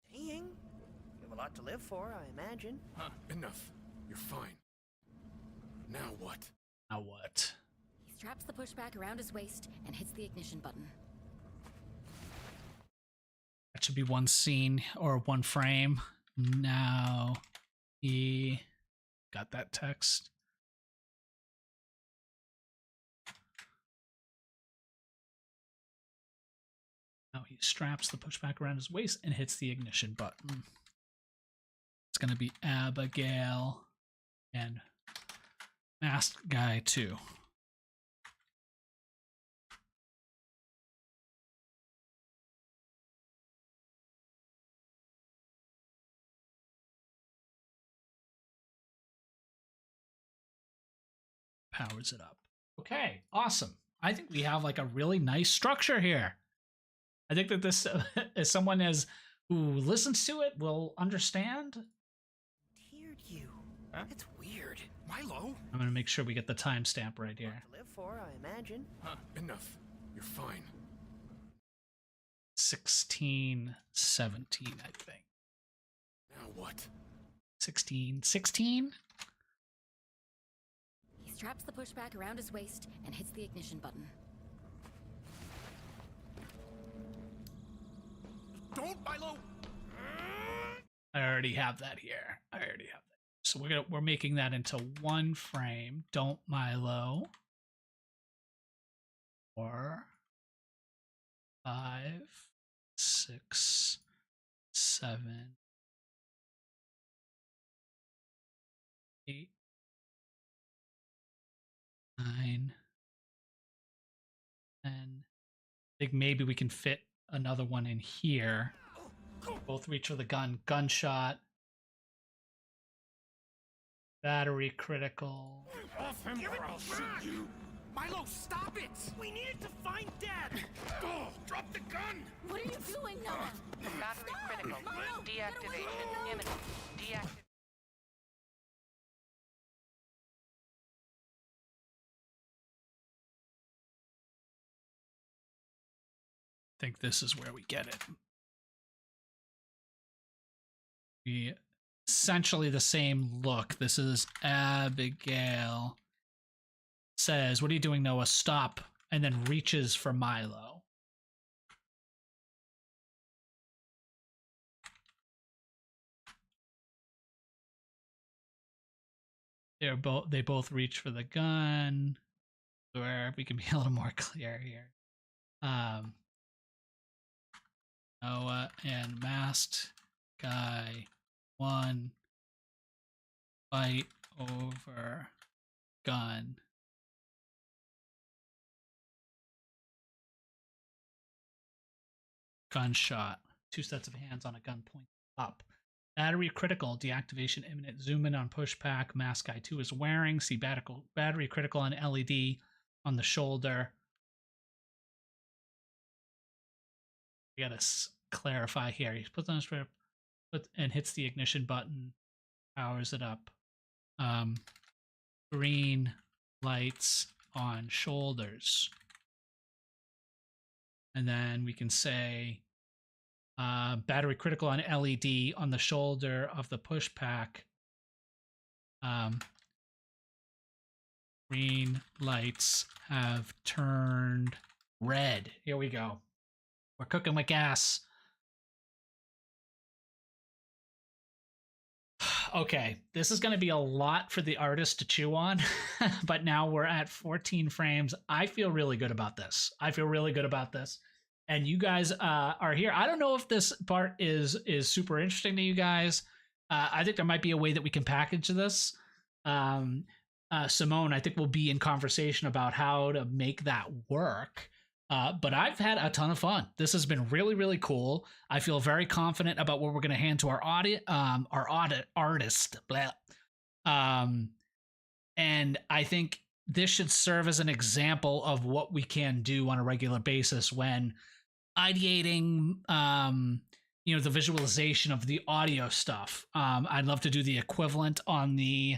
Speaker 5: Staying? You have a lot to live for, I imagine.
Speaker 2: Enough. You're fine. Now what?
Speaker 1: Now what?
Speaker 3: He straps the pushback around his waist and hits the ignition button.
Speaker 1: That should be one scene or one frame. Now he got that text. Now he straps the pushback around his waist and hits the ignition button. It's going to be Abigail and Masked Guy 2. Powers it up. Okay, awesome. I think we have like a really nice structure here. I think that this, as someone who listens to it, will understand.
Speaker 5: Tiered you.
Speaker 2: It's weird. Milo?
Speaker 1: I'm going to make sure we get the timestamp right here.
Speaker 5: To live for, I imagine.
Speaker 2: Enough. You're fine.
Speaker 1: 1617, I think.
Speaker 2: Now what?
Speaker 1: 1616?
Speaker 3: He straps the pushback around his waist and hits the ignition button.
Speaker 2: Don't, Milo!
Speaker 1: I already have that here. I already have that. So we're making that into one frame. Don't Milo. 4, 5, 6, 7, 8, 9, 10. I think maybe we can fit another one in here. Both reach for the gun. Gunshot. Battery critical.
Speaker 2: Off him or I'll shoot you! Milo, stop it! We needed to find Dad! Oh, drop the gun!
Speaker 3: What are you doing, Noah?
Speaker 4: Battery critical.
Speaker 3: Milo,
Speaker 4: Deactivation imminent. Deactivation.
Speaker 1: I think this is where we get it. We essentially the same look. This is Abigail. Says, "What are you doing, Noah? Stop." And then reaches for Milo. They both reach for the gun. Where we can be a little more clear here. Noah and Masked Guy 1 fight over gun. Gunshot. 2 sets of hands on a gun point up. Battery critical. Deactivation imminent. Zoom in on pushback. Mask Guy 2 is wearing. See battery critical on LED on the shoulder. We gotta clarify here. He puts on a strip and hits the ignition button. Powers it up. Green lights on shoulders. And then we can say battery critical on LED on the shoulder of the push pack. Green lights have turned red. Here we go. We're cooking with gas. Okay, this is going to be a lot for the artist to chew on, but now we're at 14 frames. I feel really good about this. And you guys are here. I don't know if this part is super interesting to you guys. I think there might be a way that we can package this. Simone, I think we'll be in conversation about how to make that work. But I've had a ton of fun. This has been really, really cool. I feel very confident about what we're going to hand to our artist. Blah. And I think this should serve as an example of what we can do on a regular basis when ideating, the visualization of the audio stuff. I'd love to do the equivalent on the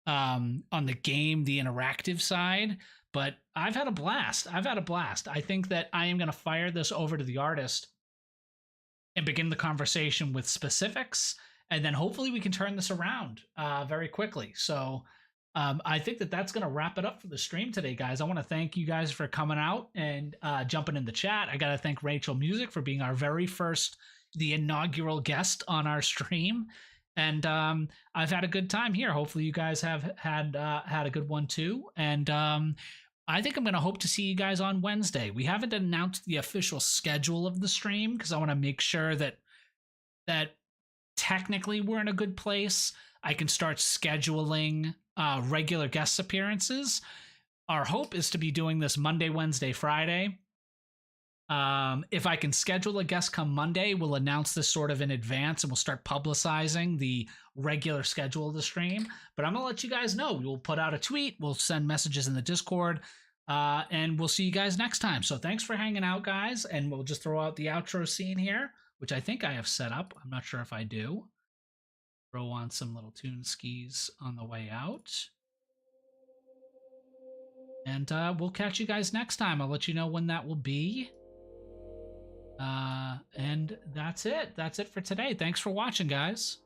Speaker 1: game, the interactive side. But I've had a blast. I think that I am going to fire this over to the artist and begin the conversation with specifics, and then hopefully we can turn this around very quickly. So I think that that's going to wrap it up for the stream today, guys. I want to thank you guys for coming out and jumping in the chat. I got to thank Rachel Music for being our very first, the inaugural guest on our stream. And I've had a good time here. Hopefully you guys have had a good one too. And I think I'm going to hope to see you guys on Wednesday. We haven't announced the official schedule of the stream because I want to make sure that technically we're in a good place. I can start scheduling regular guest appearances. Our hope is to be doing this Monday, Wednesday, Friday. If I can schedule a guest come Monday, we'll announce this sort of in advance and we'll start publicizing the regular schedule of the stream. But I'm going to let you guys know. We will put out a tweet. We'll send messages in the Discord. And we'll see you guys next time. So thanks for hanging out, guys. And we'll just throw out the outro scene here, which I think I have set up. I'm not sure if I do. Throw on some little tune skis on the way out. And we'll catch you guys next time. I'll let you know when that will be. And that's it. That's it for today. Thanks for watching, guys.